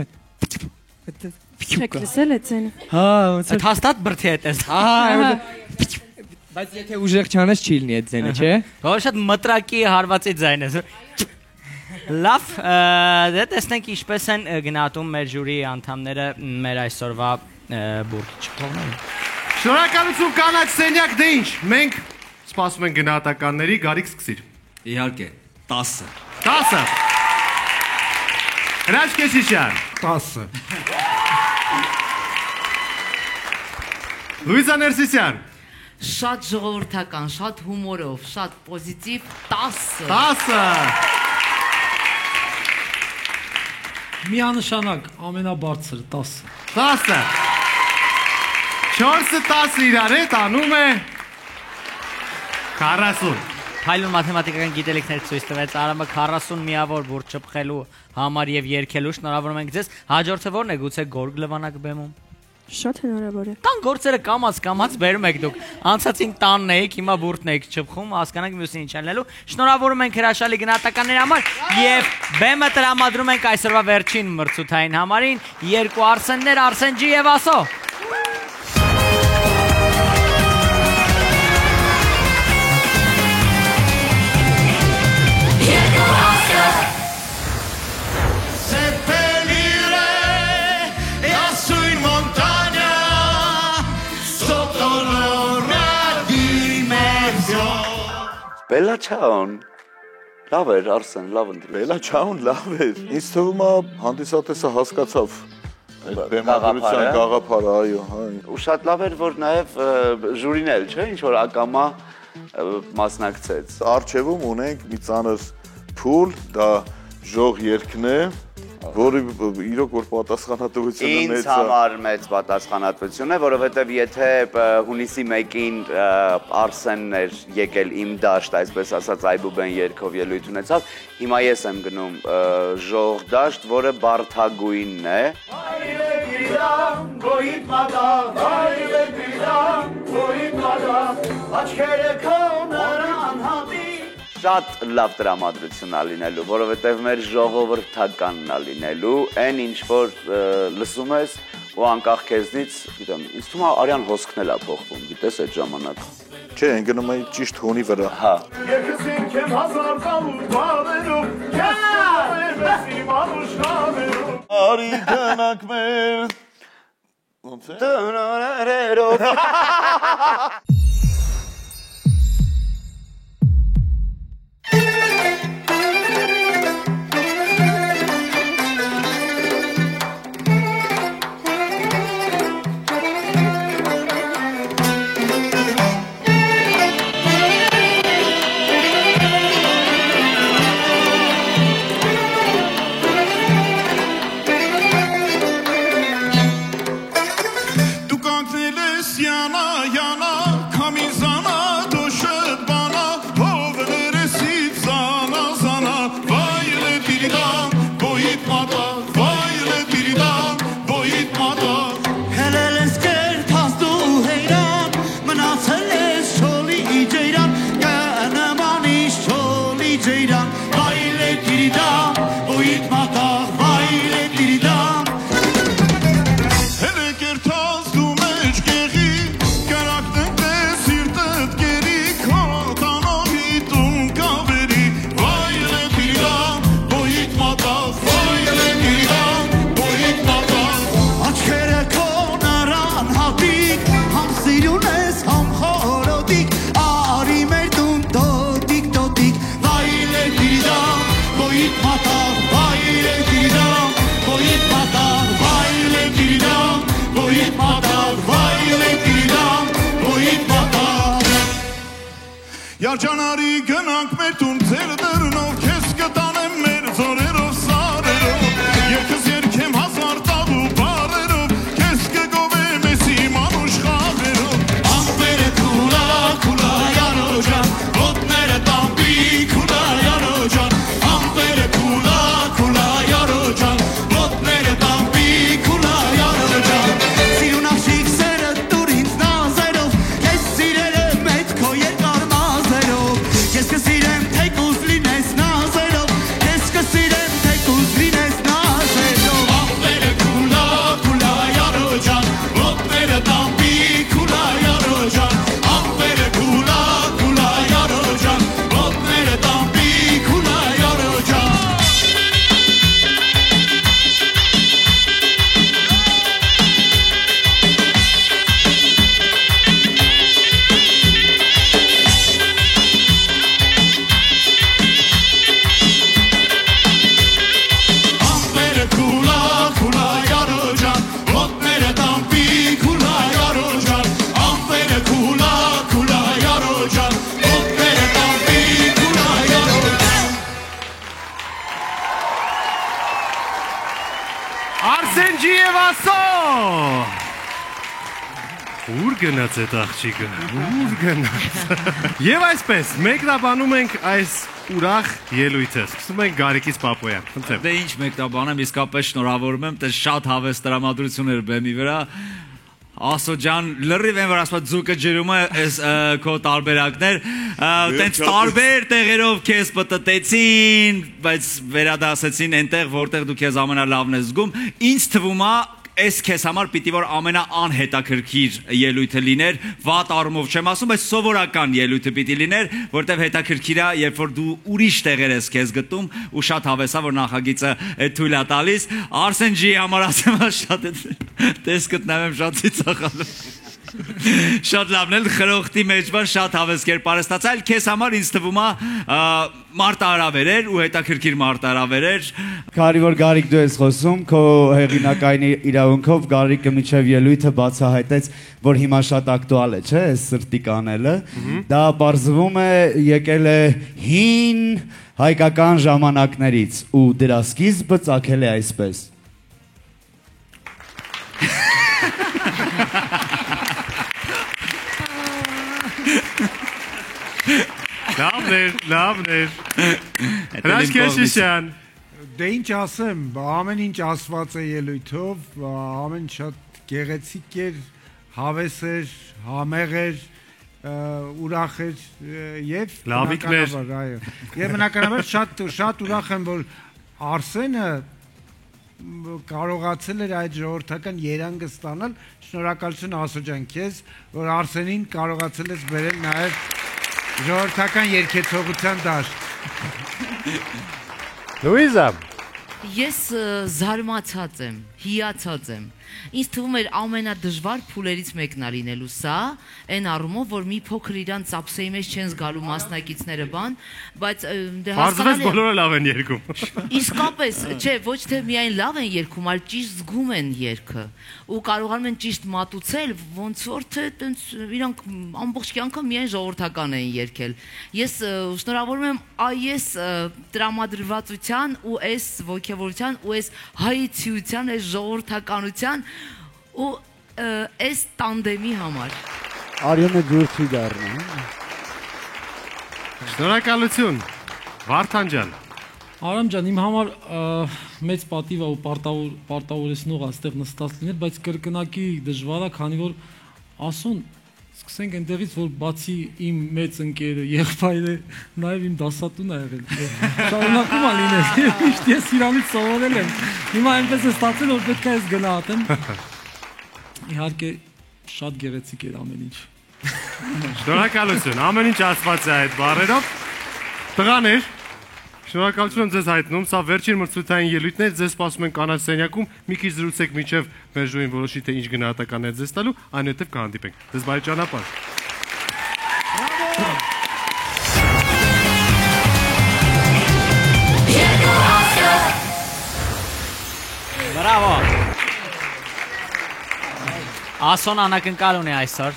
Չեք լսել այդ ձենը։ Հա, ոնց Այդ հաստատ բրդի հետ ես։ Հա, բայց եթե ուժեղ չանես չի լինի այդ ձենը, չէ։ Որ շատ մտրակի հարվածի ձայն է։ Լավ, դե տեսնենք ինչպես են գնահատում մեր ժյուրի անդամները մեր այսօրվա բուրդի չփողները։ Շնորհակալություն կանաչ սենյակ, դե ինչ, մենք սպասում ենք գնահատականների, Գարիկ սկսիր։ Իհարկե, 10։ 10։ Հրաշք Քեշիշյան։ 10։ Լուիզա Ներսիսյան։ Շատ ժողովրդական, շատ հումորով, շատ պոզիտիվ, 10։ 10։ Միանշանակ ամենաբարձր 10։ 10։ 4-ը 10 իրար հետ անում է 40։ Փայլուն մաթեմատիկական գիտելիքներ ցույց տվեց Արամը 40 միավոր բուրդ չփխելու համար եւ երգելու շնորհավորում ենք ձեզ։ Հաջորդը ո՞րն է, գուցե գորգ լվանակ բեմում։ Շատ հնարավոր է։ Տան գործերը կամած բերում եք դուք։ Անցածին տանն էիք, հիմա բուրդն էիք չփխում, հասկանանք մյուսին ինչ անելու։ Շնորհավորում ենք հրաշալի գնահատականների համար եւ բեմը տրամադրում ենք այսօրվա վերջին մրցութային համարին երկու Արսեններ, Արսեն ջի եւ Ասո։ Bella Ciao, լավ էր Արսեն, լավ ընտրեց։ Bella Ciao լավ էր։ Ինձ թվում է հանդիսատեսը հասկացավ այդ բեմադրության գաղափարը, այո, հա։ Ու շատ լավ էր, որ նաև ժյուրին էլ, չէ՞, ինչ որ ակամա մասնակցեց։ Արխիվում ունենք մի ծանր փուլ, դա ժող երգն է, որը իրոք որ պատասխանատվությունը մեծ է։ Ինձ համար մեծ պատասխանատվություն է, որովհետև եթե հունիսի 1-ին Արսենն էր եկել իմ դաշտ, այսպես ասած այբուբեն երգով ելույթ ունեցավ, հիմա ես եմ գնում ժող դաշտ, որը բարդագույնն է։ Շատ լավ տրամադրություն ա լինելու, որովհետև մեր ժողովրդականն ա լինելու, այն ինչ որ լսում ես ու անկախ քեզնից, գիտեմ, ինձ թվում է Արյան հոսքն էլ ա փոխվում, գիտես այդ ժամանակ։ Չէ, ընկնում է ճիշտ հունի վրա։ Հա։ Երկուսինք եմ հազար կալու բաներում, ես իմ անուշկաներում։ Արի գնանք մեր։ Ոնց է։ Տոնորերով։ Դու կանգնել ես յանա, յանա, ceyran Baile diridam Boyut mataq Baile diridam Hele kertaz du meçgeği Karakten de sirtet geri Kotana hitum kaveri Baile diridam Boyut mataq Baile diridam Boyut mataq Aç kere konaran hatik Ham silunes ham horodik Ari merdun dodik dodik Baile diridam Boyut mataq Baile diridam Boyut mataq Baile diridam Boyut mataq Baile diridam Boyut mataq Yar canari gönank mertun Zerdernov kesketanem mer zorerov sarerov Yerkız yerkem hazar tabu barerov Keske gove mesi manuş haberov Ampere kula kula yarocan Ot nere tambi kula yarocan Ampere kula kula yarocan Ot nere tambi kula yarocan Siruna şik seret turin nazerov Kes sirere metko yekar mazerov Keske sirem tek uzlines nazerov Keske sirem tek uzlines nazerov Ampere kula kula yarocan Ot nere tambi kula yarocan Ampere kula kula yarocan Ot nere tambi kula yarocan Ampere kula kula yarocan Ot nere tambi kula yarocan Ampere kula kula yarocan Ot nere tambi kula yarocan Արսեն ջի եւ ասո։ Ուր գնաց այդ աղջիկը։ Ուր գնաց։ Եվ այսպես, մեկնաբանում ենք այս ուրախ ելույթը։ Սկսում ենք Գարիկից Պապոյան։ Խնդրեմ։ Դե ինչ մեկնաբանեմ, իսկապես շնորհավորում եմ, դա շատ հավես տրամադրություն էր բեմի վրա։ Ասո ջան, լրիվ են որ ասում ձուկը ջրում է այս քո տարբերակներ, տենց տարբեր տեղերով քեզ պտտեցին, բայց վերադասեցին այնտեղ, որտեղ դու քեզ ամենալավն ես զգում։ Ինձ թվում է Այս քեզ համար պիտի որ ամենաանհետաքրքիր ելույթը լիներ, վատ առումով չեմ ասում, բայց սովորական ելույթը պիտի լիներ, որտեղ հետաքրքիր է, երբ որ դու ուրիշ տեղեր ես քեզ գտնում ու շատ հավես է որ նախագիծը թույլ է տալիս։ Արսեն ջի համար ասեմ շատ տեսքդ նայեմ շատ ծիծաղալու։ Շատ լավն էլ խրոխտի մեջ բան շատ հավես կերպար ստացալ, քեզ համար ինձ թվում է մարտահրավեր էր ու հետաքրքիր մարտահրավեր էր։ Քանի որ Գարիկ դու ես խոսում, քո հեղինակային իրավունքով Գարիկը միջև ելույթը բացահայտեց, որ հիմա շատ ակտուալ է, չէ՞, այս սրտի կանելը։ Դա բարձվում է եկել է հին հայկական ժամանակներից ու դրա սկիզբը ծագել է այսպես։ Լավներ։ Հրաշք Քեշիշյան։ Դե ինչ ասեմ, ամեն ինչ ասված է ելույթով, ամեն շատ գեղեցիկ էր, հավես էր, համեղ էր, ուրախ էր եւ լավիկներ, այո։ Եվ բնականաբար շատ ուրախ եմ, որ Արսենը կարողացել էր այդ ժողովրդական երանգը ստանալ։ Շնորհակալություն Ասո ջան քեզ, որ Արսենին կարողացել ես բերել նաեւ ժողովրդական երգեցողության դաշտ։ Լուիզա, ես զարմացած եմ, հիացած եմ։ Ինձ թվում էր ամենադժվար փուլերից մեկն է լինելու սա, այն առումով, որ մի փոքր իրան ծապսեի մեջ չեն զգալու մասնակիցները բան, բայց դե հասկանալի է։ Բարձրապես բոլորը լավ են երգում։ Իսկապես, չէ, ոչ թե միայն լավ են երգում, այլ ճիշտ զգում են երգը ու կարողանում են ճիշտ մատուցել, ոնց որ թե տենց իրանք ամբողջ կյանքը միայն ժողովրդական են երգել։ Ես շնորհավորում եմ այս տրամադրվածության ու այս ոգևորության ու այս հայցիության, այս ժողովրդականության ու այս տանդեմի համար։ Արյունը ջուր չի դառնում։ Շնորհակալություն։ Վարդան ջան։ Արամ ջան, իմ համար մեծ պատիվ է ու պարտավորեցնող է այստեղ նստած լինել, բայց կրկնակի դժվար է, քանի որ Ասոն Սկսենք այնտեղից, որ բացի իմ մեծ ընկերը, եղբայրը, նաև իմ դասատուն ա եղել։ Շարունակում ա լինել, միշտ ես իրանից սովորել եմ։ Հիմա այնպես է ստացել, որ պետք է ես գնահատեմ։ Իհարկե, շատ գեղեցիկ էր ամեն ինչ։ Շնորհակալություն, ամեն ինչ ասված է այդ բառերով։ Տղաներ, շնորհակալություն եմ ձեզ հայտնում, սա վերջին մրցույթային ելույթն է, ձեզ սպասում են կանաչ սենյակում, մի քիչ զրուցեք մինչև մեր ժույն որոշի թե ինչ գնահատականներ ձեզ տալու, այնուհետև կհանդիպենք։ Ձեզ բարի ճանապարհ։ Բրավո։ Ասոն անակնկալ ունի այսօր։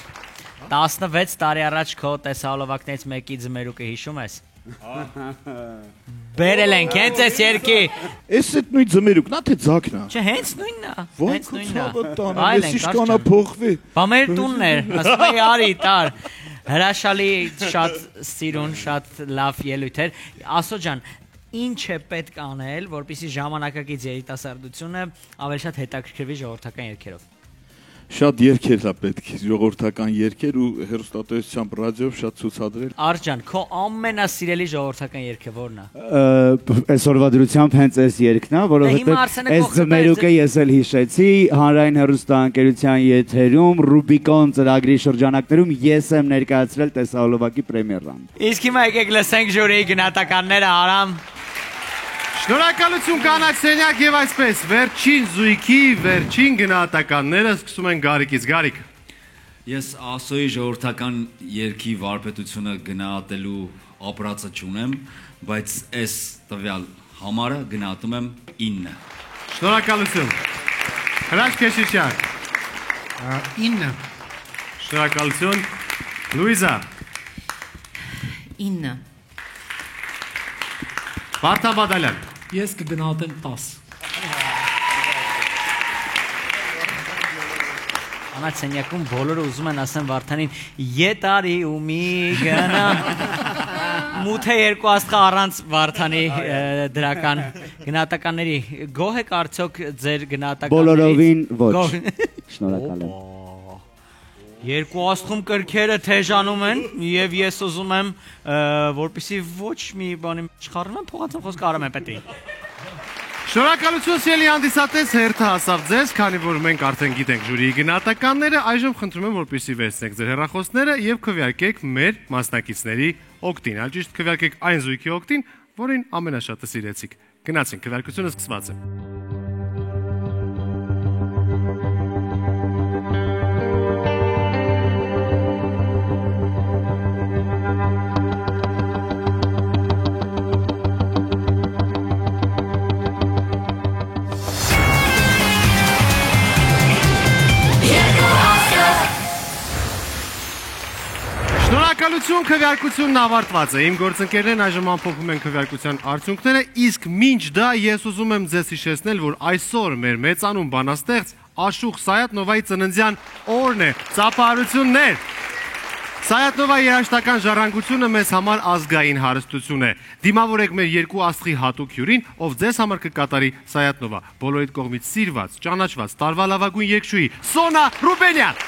16 տարի առաջ քո տեսահոլովակներից մեկի ձմերուկը հիշում ես։ Բերել ենք, հենց ես երկի։ Էս այդ նույն ձմերուկն է թե ձակն է։ Չէ, հենց նույնն է։ Հենց նույնն է։ Այս ինչ կանա փոխվի։ Բա մեր տունն էր, ասում էի արի տար։ Հրաշալի շատ սիրուն, շատ լավ ելույթ էր։ Ասո ջան, ինչ է պետք անել, որպեսզի ժամանակակից երիտասարդությունը ավելի շատ հետաքրքրվի ժողովրդական երգերով։ Շատ երգեր է պետք, ժողովրդական երգեր ու հեռուստատեսությամբ ռադիոյով շատ ցուցադրել։ Արջան, քո ամենասիրելի ժողովրդական երգը ո՞րն է։ Այսօրվա դրությամբ հենց այս երգն է, որովհետև այս ձմերուկը ես էլ հիշեցի, հանրային հեռուստաընկերության եթերում Ռուբիկոն ծրագրի շրջանակներում ես եմ ներկայացրել տեսահոլովակի պրեմիերան։ Իսկ հիմա եկեք լսենք ժյուրիի գնահատականները, Արամ։ Շնորհակալություն կանաչ սենյակ եւ այսպես վերջին զույգի վերջին գնահատականները սկսում են Գարիկից։ Գարիկ։ Ես Ասոյի ժողովրդական երգի վարպետությունը գնահատելու ապրածը չունեմ, բայց այս տվյալ համարը գնահատում եմ 9։ Շնորհակալություն։ Հրաշ Քեշիշյան։ 9։ Շնորհակալություն։ Լուիզա։ 9։ Վարդան Բադալյան։ Ես կգնահատեմ 10։ Կանաչ սենյակում բոլորը ուզում են ասեն Վարդանին «Ետարի ու մի գնա»։ Մութ է երկու աստղա առանց Վարդանի դրական գնահատականների։ Գոհ եք արդյոք ձեր գնահատականներից։ Բոլորովին ոչ։ Շնորհակալ եմ։ Երկու աստղում կրքերը թեժանում են եւ ես ուզում եմ որպեսի ոչ մի բանի չխառնեմ, փողացում խոսքը Արամ եմ պետք է։ Շնորհակալություն սիրելի հանդիսատես, հերթը հասավ ձեզ, քանի որ մենք արդեն գիտենք ժյուրիի գնահատականները, այժմ խնդրում եմ որպեսի վերցնեք ձեր հեռախոսները եւ քվեարկեք մեր մասնակիցների օգտին, այլ ճիշտ քվեարկեք այն զույգի օգտին, որին ամենաշատը սիրեցիք։ Գնացինք, քվեարկությունը սկսված է։ Շնորհակալություն, քվեարկությունն ավարտված է։ Իմ գործընկերներն այժմ ամփոփում են քվեարկության արդյունքները, իսկ մինչ դա ես ուզում եմ ձեզ հիշեցնել, որ այսօր մեր մեծանուն բանաստեղծ Աշուխ Սայաթնովայի ծննդյան օրն է։ Ծափահարություններ։ Սայաթնովայի երաժշտական ժառանգությունը մեզ համար ազգային հարստություն է։ Դիմավորեք մեր երկու աստղի հատուկ հյուրին, ով ձեզ համար կկատարի Սայաթնովա, բոլորիդ կողմից սիրված, ճանաչված, տարվա լավագույն երգչուհի Սոնա Ռուբենյան։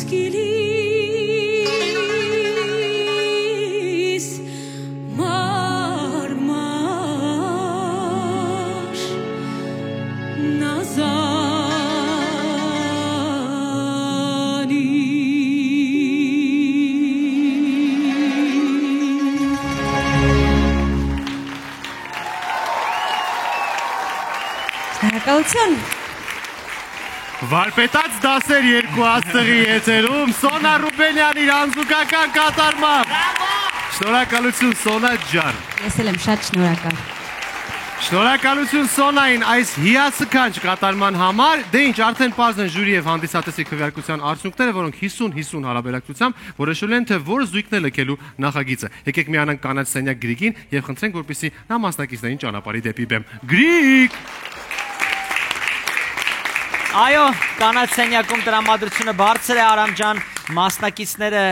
Ասկիլիս մարմար նազանի Շնորհակալություն Վարպետաց դասեր երկու աստղի եթերում Սոնա Ռուբենյան իր անձուկական կատարմամբ Շնորհակալություն Սոնա ջան Ես էլ եմ շատ շնորհակալ Շնորհակալություն Սոնային այս հիասքանչ կատարման համար Դե ինչ արդեն պարզ են ժյուրի եւ հանդիսատեսի քվեարկության արդյունքները որոնք 50-50 հարաբերակցությամբ որոշել են թե որ զույգն է լքելու նախագիծը Եկեք միանանք կանաչ սենյակ Գրիգին եւ խնդրենք որպեսզի նա մասնակիցներին ճանապարհի դեպի բեմ Գրիգ Այո, կանաչ սենյակում տրամադրությունը բարձր է Արամ ջան, մասնակիցները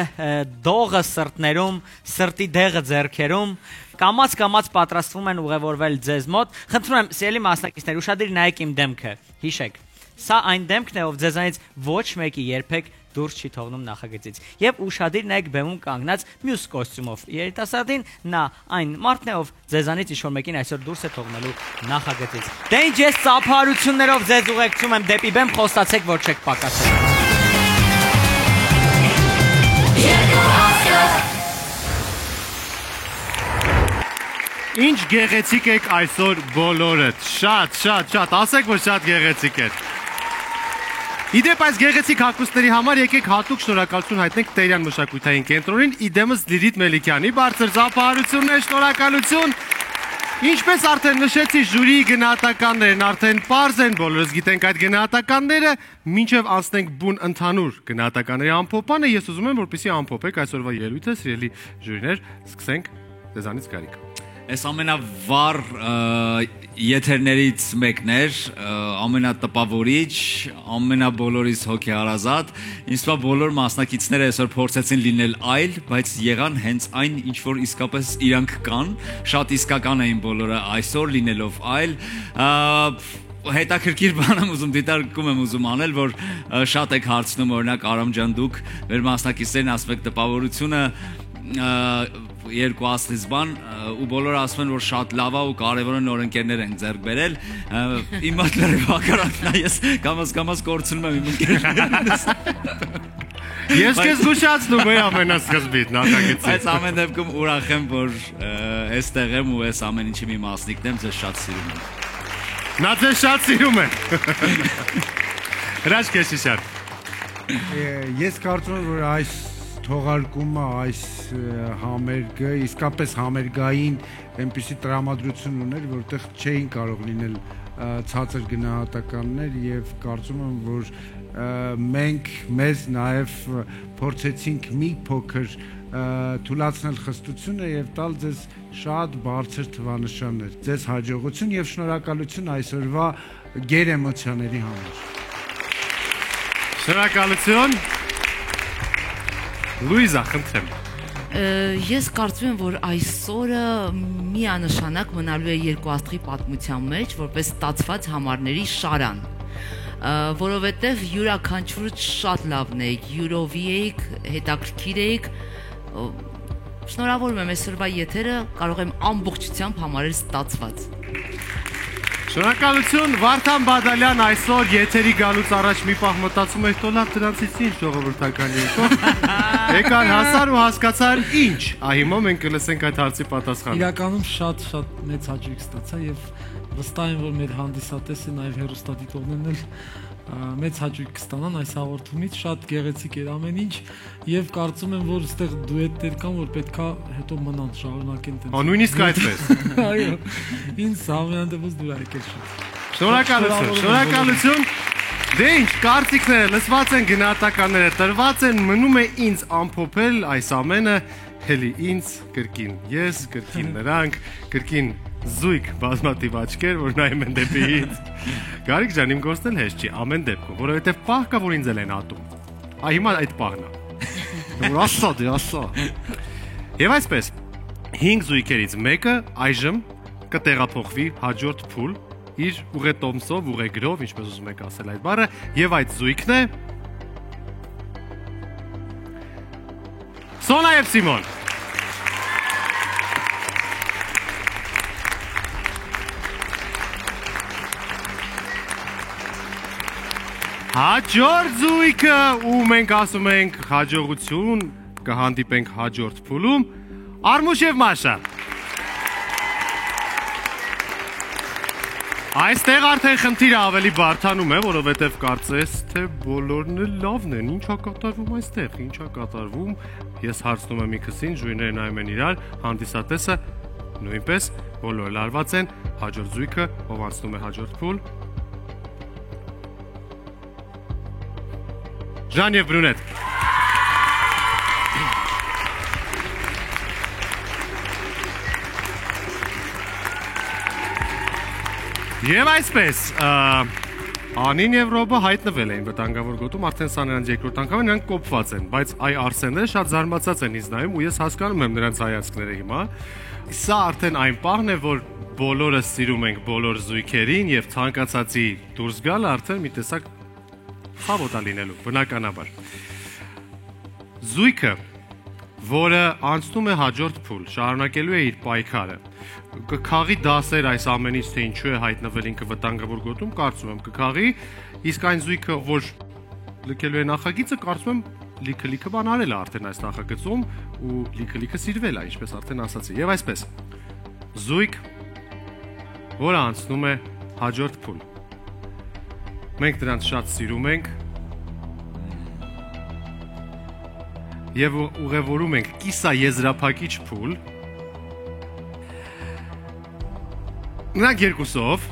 դողը սրտներում, սրտի դեղը ձեռքերում, կամաց պատրաստվում են ուղևորվել ձեզ մոտ։ Խնդրում եմ, սիրելի մասնակիցներ, ուշադիր նայեք իմ դեմքը, հիշեք։ Սա այն դեմքն է, ով ձեզանից ոչ մեկի երբեք դուրս չի թողնում նախագծից։ Եվ ուշադիր նայեք բեմում կանգնած մյուս կոստյումով երիտասարդին, նա այն մարդն է, ով ձեզանից ինչ-որ մեկին այսօր դուրս է թողնելու նախագծից։ Դե ինչ ես ծափահարություններով ձեզ ուղեկցում եմ դեպի բեմ, խոստացեք, որ չեք պակասել։ Ինչ գեղեցիկ եք այսօր բոլորդ, շատ, ասեք, որ շատ գեղեցիկ եք։ Իդեպ այս գեղեցիկ հագուստների համար եկեք հատուկ շնորհակալություն հայտնենք Տերյան մշակութային կենտրոնին, իդեմս Լիլիթ Մելիքյանի բարձր ծափահարություններ, շնորհակալություն։ Ինչպես արդեն նշեցի, ժյուրիի գնահատականներն արդեն պարզ են, բոլորս գիտենք այդ գնահատականները, մինչև անցնենք բուն ընդհանուր գնահատականների ամփոփանը, ես ուզում եմ, որպեսզի ամփոփեք այսօրվա ելույթը, սիրելի ժյուրիներ, սկսենք ձեզանից Գարիկ։ Այս ամենավառ եթերներից մեկն էր, ամենատպավորիչ, ամենաբոլորից հոգեհարազատ, ինձ թվում է բոլոր մասնակիցները այսօր փորձեցին լինել այլ, բայց եղան հենց այն, ինչ որ իսկապես իրանք կան, շատ իսկական էին բոլորը այսօր լինելով այլ, հետաքրքիր բան եմ ուզում դիտարկում եմ ուզում անել, որ շատ եք հարցնում օրինակ Արամ ջան դուք մեր մասնակիցներին ասում եք տպավորությունը երկու աստղից բան ու բոլորը ասում են որ շատ լավ է ու կարևոր է նոր ընկերներ են ձեռք բերել իմ մոտ լրիվ հակառակն է ես կամաց կորցնում եմ իմ ընկերներս Ես քեզ զգուշացնում եմ ամենասկզբից նախագծից Այս ամեն դեպքում ուրախ եմ որ այստեղ եմ ու այս ամեն ինչի մի մասնիկն եմ ձեզ շատ սիրում եմ Նա ձեզ շատ սիրում է Հրաշք Քեշիշյան Ես կարծում եմ որ այս թողարկումը այս համերգը իսկապես համերգային այնպիսի տրամադրություն ուներ, որտեղ չէին կարող լինել ցածր գնահատականներ եւ կարծում եմ, որ մենք մեզ նաեւ փորձեցինք մի փոքր թույլատրել խստությունը եւ տալ ձեզ շատ բարձր թվանշաններ։ Ձեզ հաջողություն եւ շնորհակալություն այսօրվա գերեմոցիաների համար։ Շնորհակալություն Լուիզա, խնդրեմ։ Ես կարծում եմ, որ այսօրը միանշանակ մնալու է երկու աստղի պատմության մեջ, որպես ստացված համարների շարան, որովհետև յուրաքանչյուրը շատ լավն է, յուրովի էիք, հետաքրքիր էիք, շնորհավորում եմ այսօրվա եթերը, կարող եմ ամբողջությամբ համարել ստացված։ Շնորհակալություն Վարդան Բադալյան այսօր եթերի գալուց առաջ մի պահ մտածում էր տոլավ դրանցից ինչ ժողովրդական երկու եկար հասար ու հասկացար ինչ հիմա մենք կլսենք այդ հարցի պատասխանը Իրականում շատ մեծ հաճույք ստացա եւ վստահ եմ որ մեր հանդիսատեսը նաեւ հեռուստադիտողներն էլ մեծ հաճույք կստանան այս հաղորդումից շատ գեղեցիկ էր ամեն ինչ եւ կարծում եմ որ այստեղ դուետներ կան որ պետքա հետո մնան շարունակեն տենց նույնիսկ այդպես այո ինձ ամենանդեպս դուր եկել շնորհակալություն Դե ինչ կարծիքները լսված են գնահատականները տրված են մնում է ինձ ամփոփել այս ամենը հելի ինձ կրկին ես կրկին նրանք կրկին զույգ բազմաթիվ աչքեր, որ նայում են դեպի ինձ։ Գարիկ ջան, իմ գործն էլ հեշտ չի, ամեն դեպքում, որովհետև պահ կա, որ ինձ էլ են ատում։ Հիմա այդ պահն է։ Որ ասա։ Եվ այսպես, 5 զույգերից մեկը այժմ կտեղափոխվի հաջորդ փուլ իր ուղետոմսով, ուղեգրով, ինչպես ուզում եք ասել այդ բառը, եւ այդ զույգն է Սոնա եւ Սիմոն։ Հաջորդ զույգը, ու մենք ասում ենք հաջողություն, կհանդիպենք հաջորդ փուլում, Արմուշ եւ Մաշա։ Այստեղ արդեն խնդիրը ավելի բարդանում է, որովհետև կարծես, թե բոլորն էլ լավն են, ինչա կատարվում այստեղ, ինչա կատարվում, ես հարցնում եմ իքսին, ժույները նայում են իրար, հանդիսատեսը նույնպես, բոլորը լարված են, հաջորդ զույգը, ով անցնում է հաջորդ փուլ։ Ժան եւ Բրունետ։ Եվ այսպես, Անին եւ Ռոբը հայտնվել էին վտանգավոր գոտում, արդեն սա նրանց երկրորդ անգամ նրանք կոփված են, բայց այ Արսենները շատ զարմացած են ինձ նայում ու ես հասկանում եմ նրանց հայացքները հիմա։ Սա արդեն այն պահն է, որ բոլորը սիրում ենք բոլոր զույգերին եւ ցանկացածի դուրս գալը արդեն մի տեսակ խավոտ է լինելու, բնականաբար։ Զույգը, որը անցնում է հաջորդ փուլ, շարունակելու է իր պայքարը, կքաղի դասեր այս ամենից, թե ինչու է հայտնվել ինքը վտանգավոր գոտում, կարծում եմ կքաղի, իսկ այն զույգը, որ լքելու է նախագիծը, կարծում եմ լիքը բան արել է արդեն այս նախագծում ու լիքը սիրվել է, ինչպես արդեն ասացի։ Եվ այսպես, զույգ, որը անցնում է հաջորդ փուլ։ Մենք նրանց շատ սիրում ենք եւ ուղևորում ենք կիսա եզրափակիչ փուլ։ Նրանք երկուսով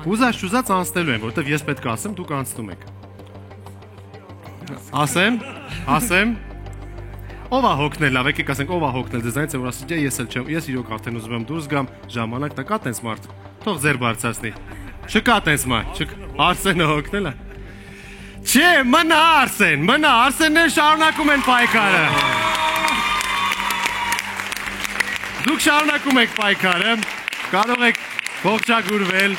ուզած անցնելու են, որովհետև ես պետք է ասեմ, դուք անցնում եք։ Ասեմ, ով է հոգնել, լավ, եկեք ասենք, ով է հոգնել ձեզանից, որ ասի, ես էլ չեմ, ես իրոք արդեն ուզում եմ դուրս գամ, ժամանակ տա, կա տենց մարդ, թող ձեր բարձրացնի։ Չկա տենց մարդ, Արսենը հոգնել է։ Չէ, մնա Արսեններ շարունակում են պայքարը։ Դուք շարունակում եք պայքարը, կարող եք ողջագուրվել։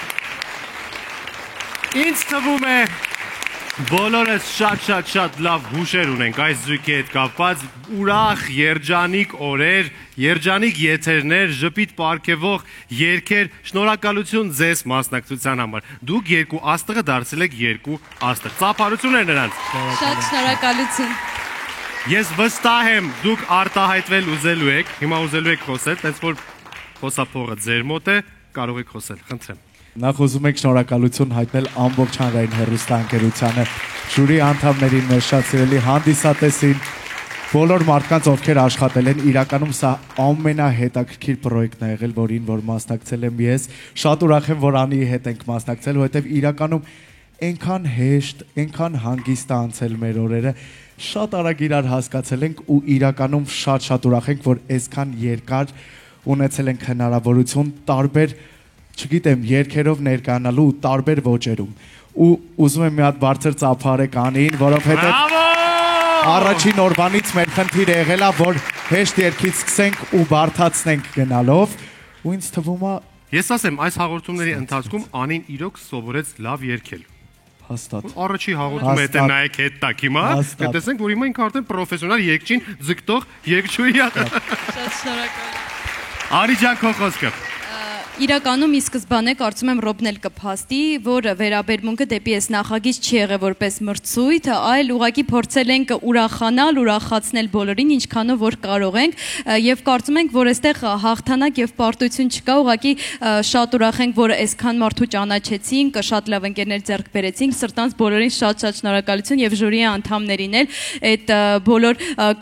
Ինձ թվում է բոլորս շատ լավ հուշեր ունենք այս զույգի հետ կապված, ուրախ, երջանիկ օրեր, երջանիկ եթերներ, ժպիտ պարգևող երգեր, շնորհակալություն ձեզ մասնակցության համար։ Դուք երկու աստղը դարձել եք երկու աստղ։ Ծափարություններ նրանց։ Շատ շնորհակալություն։ Ես վստահ եմ, դուք արտահայտվել ուզելու եք, հիմա ուզելու եք խոսել, տենց որ խոսափողը ձեր մոտ է, կարող եք խոսել, խնդրեմ։ Նախ ուզում եք շնորհակալություն հայտնել ամբողջ հանրային հեռուստաընկերությանը, ժյուրի անդամներին, մեր շատ սիրելի հանդիսատեսին, բոլոր մարդկանց, ովքեր աշխատել են, իրականում սա ամենահետաքրքիր պրոյեկտն է եղել, որին որ մասնակցել եմ ես, շատ ուրախ եմ, որ Անիի հետ ենք մասնակցել, որովհետև իրականում այնքան հեշտ, այնքան հանգիստ է անցել մեր օրերը, շատ արագ իրար հասկացել ենք ու իրականում շատ ուրախ ենք, որ այսքան երկար ունեցել ենք հնարավորություն տարբեր, չգիտեմ, երգերով ներկայանալու ու տարբեր ոճերում։ Ու ուզում եմ մի հատ բարձր ծափարեք Անիին, որովհետև առաջին օրվանից մեր խնդիրը եղել է, որ հեշտ երգից սկսենք ու բարդացնենք գնալով, ու ինձ թվում է Ես ասեմ, այս հաղորդումների ընթացքում Անին իրոք սովորեց լավ երգել։ Հաստատ։ Առաջի հաղորդումը հետ է նայեք հետ տակ հիմա, կտեսնենք, որ հիմա ինքը արդեն պրոֆեսիոնալ երգչին ձգտող երգչուհի է։ Շատ շնորհակալ։ Արի ջան, քո խոսքը։ Իրականում ի սկզբանե կարծում եմ Ռոբն էլ կփաստի, որ վերաբերմունքը դեպի այս նախագիծ չի եղել որպես մրցույթ, այլ ուղղակի փորձել ենք ուրախանալ, ուրախացնել բոլորին, ինչքանով որ կարող ենք, եւ կարծում ենք, որ այստեղ հաղթանակ եւ պարտություն չկա, ուղղակի շատ ուրախ ենք, որ այսքան մարդու ճանաչեցինք, շատ լավ ընկերներ ձեռք բերեցինք, սրտանց բոլորին շատ շնորհակալություն եւ ժյուրիի անդամներին էլ այդ բոլոր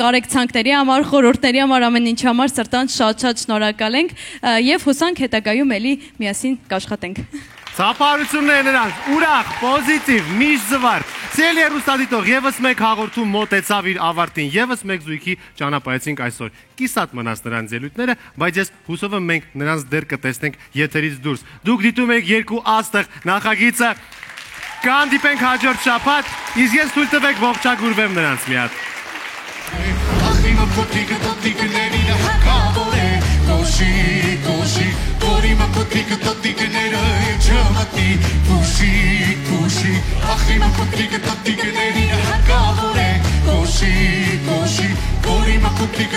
կարեկցանքների համար, խորհուրդների համար, ամեն ինչի համար սրտանց շատ շնորհակալ ենք եւ հուսանք հետագայում էլի միասին կաշխատենք։ Ծափարություններ նրանց, ուրախ, պոզիտիվ, միշտ զվարթ։ Սիրելի հեռուստադիտող, եւս մեկ հաղորդում մոտեցավ իր ավարտին, եւս մեկ զույգի ճանապարհեցինք այսօր։ Կիսատ մնաց նրանց ելույթները, բայց ես հուսով եմ մենք նրանց դեռ կտեսնենք եթերից դուրս։ Դուք դիտում եք երկու աստղ նախագիծը, կհանդիպենք հաջորդ շաբաթ, իսկ ես թույլ տվեք ողջագուրվեմ նրանց մի հատ։ Որիմը կոտրիկը տատիկները չմտնի Պուշի, ախիմը կոտրիկը տատիկները հարկավոր է Կոշի փոքրիկ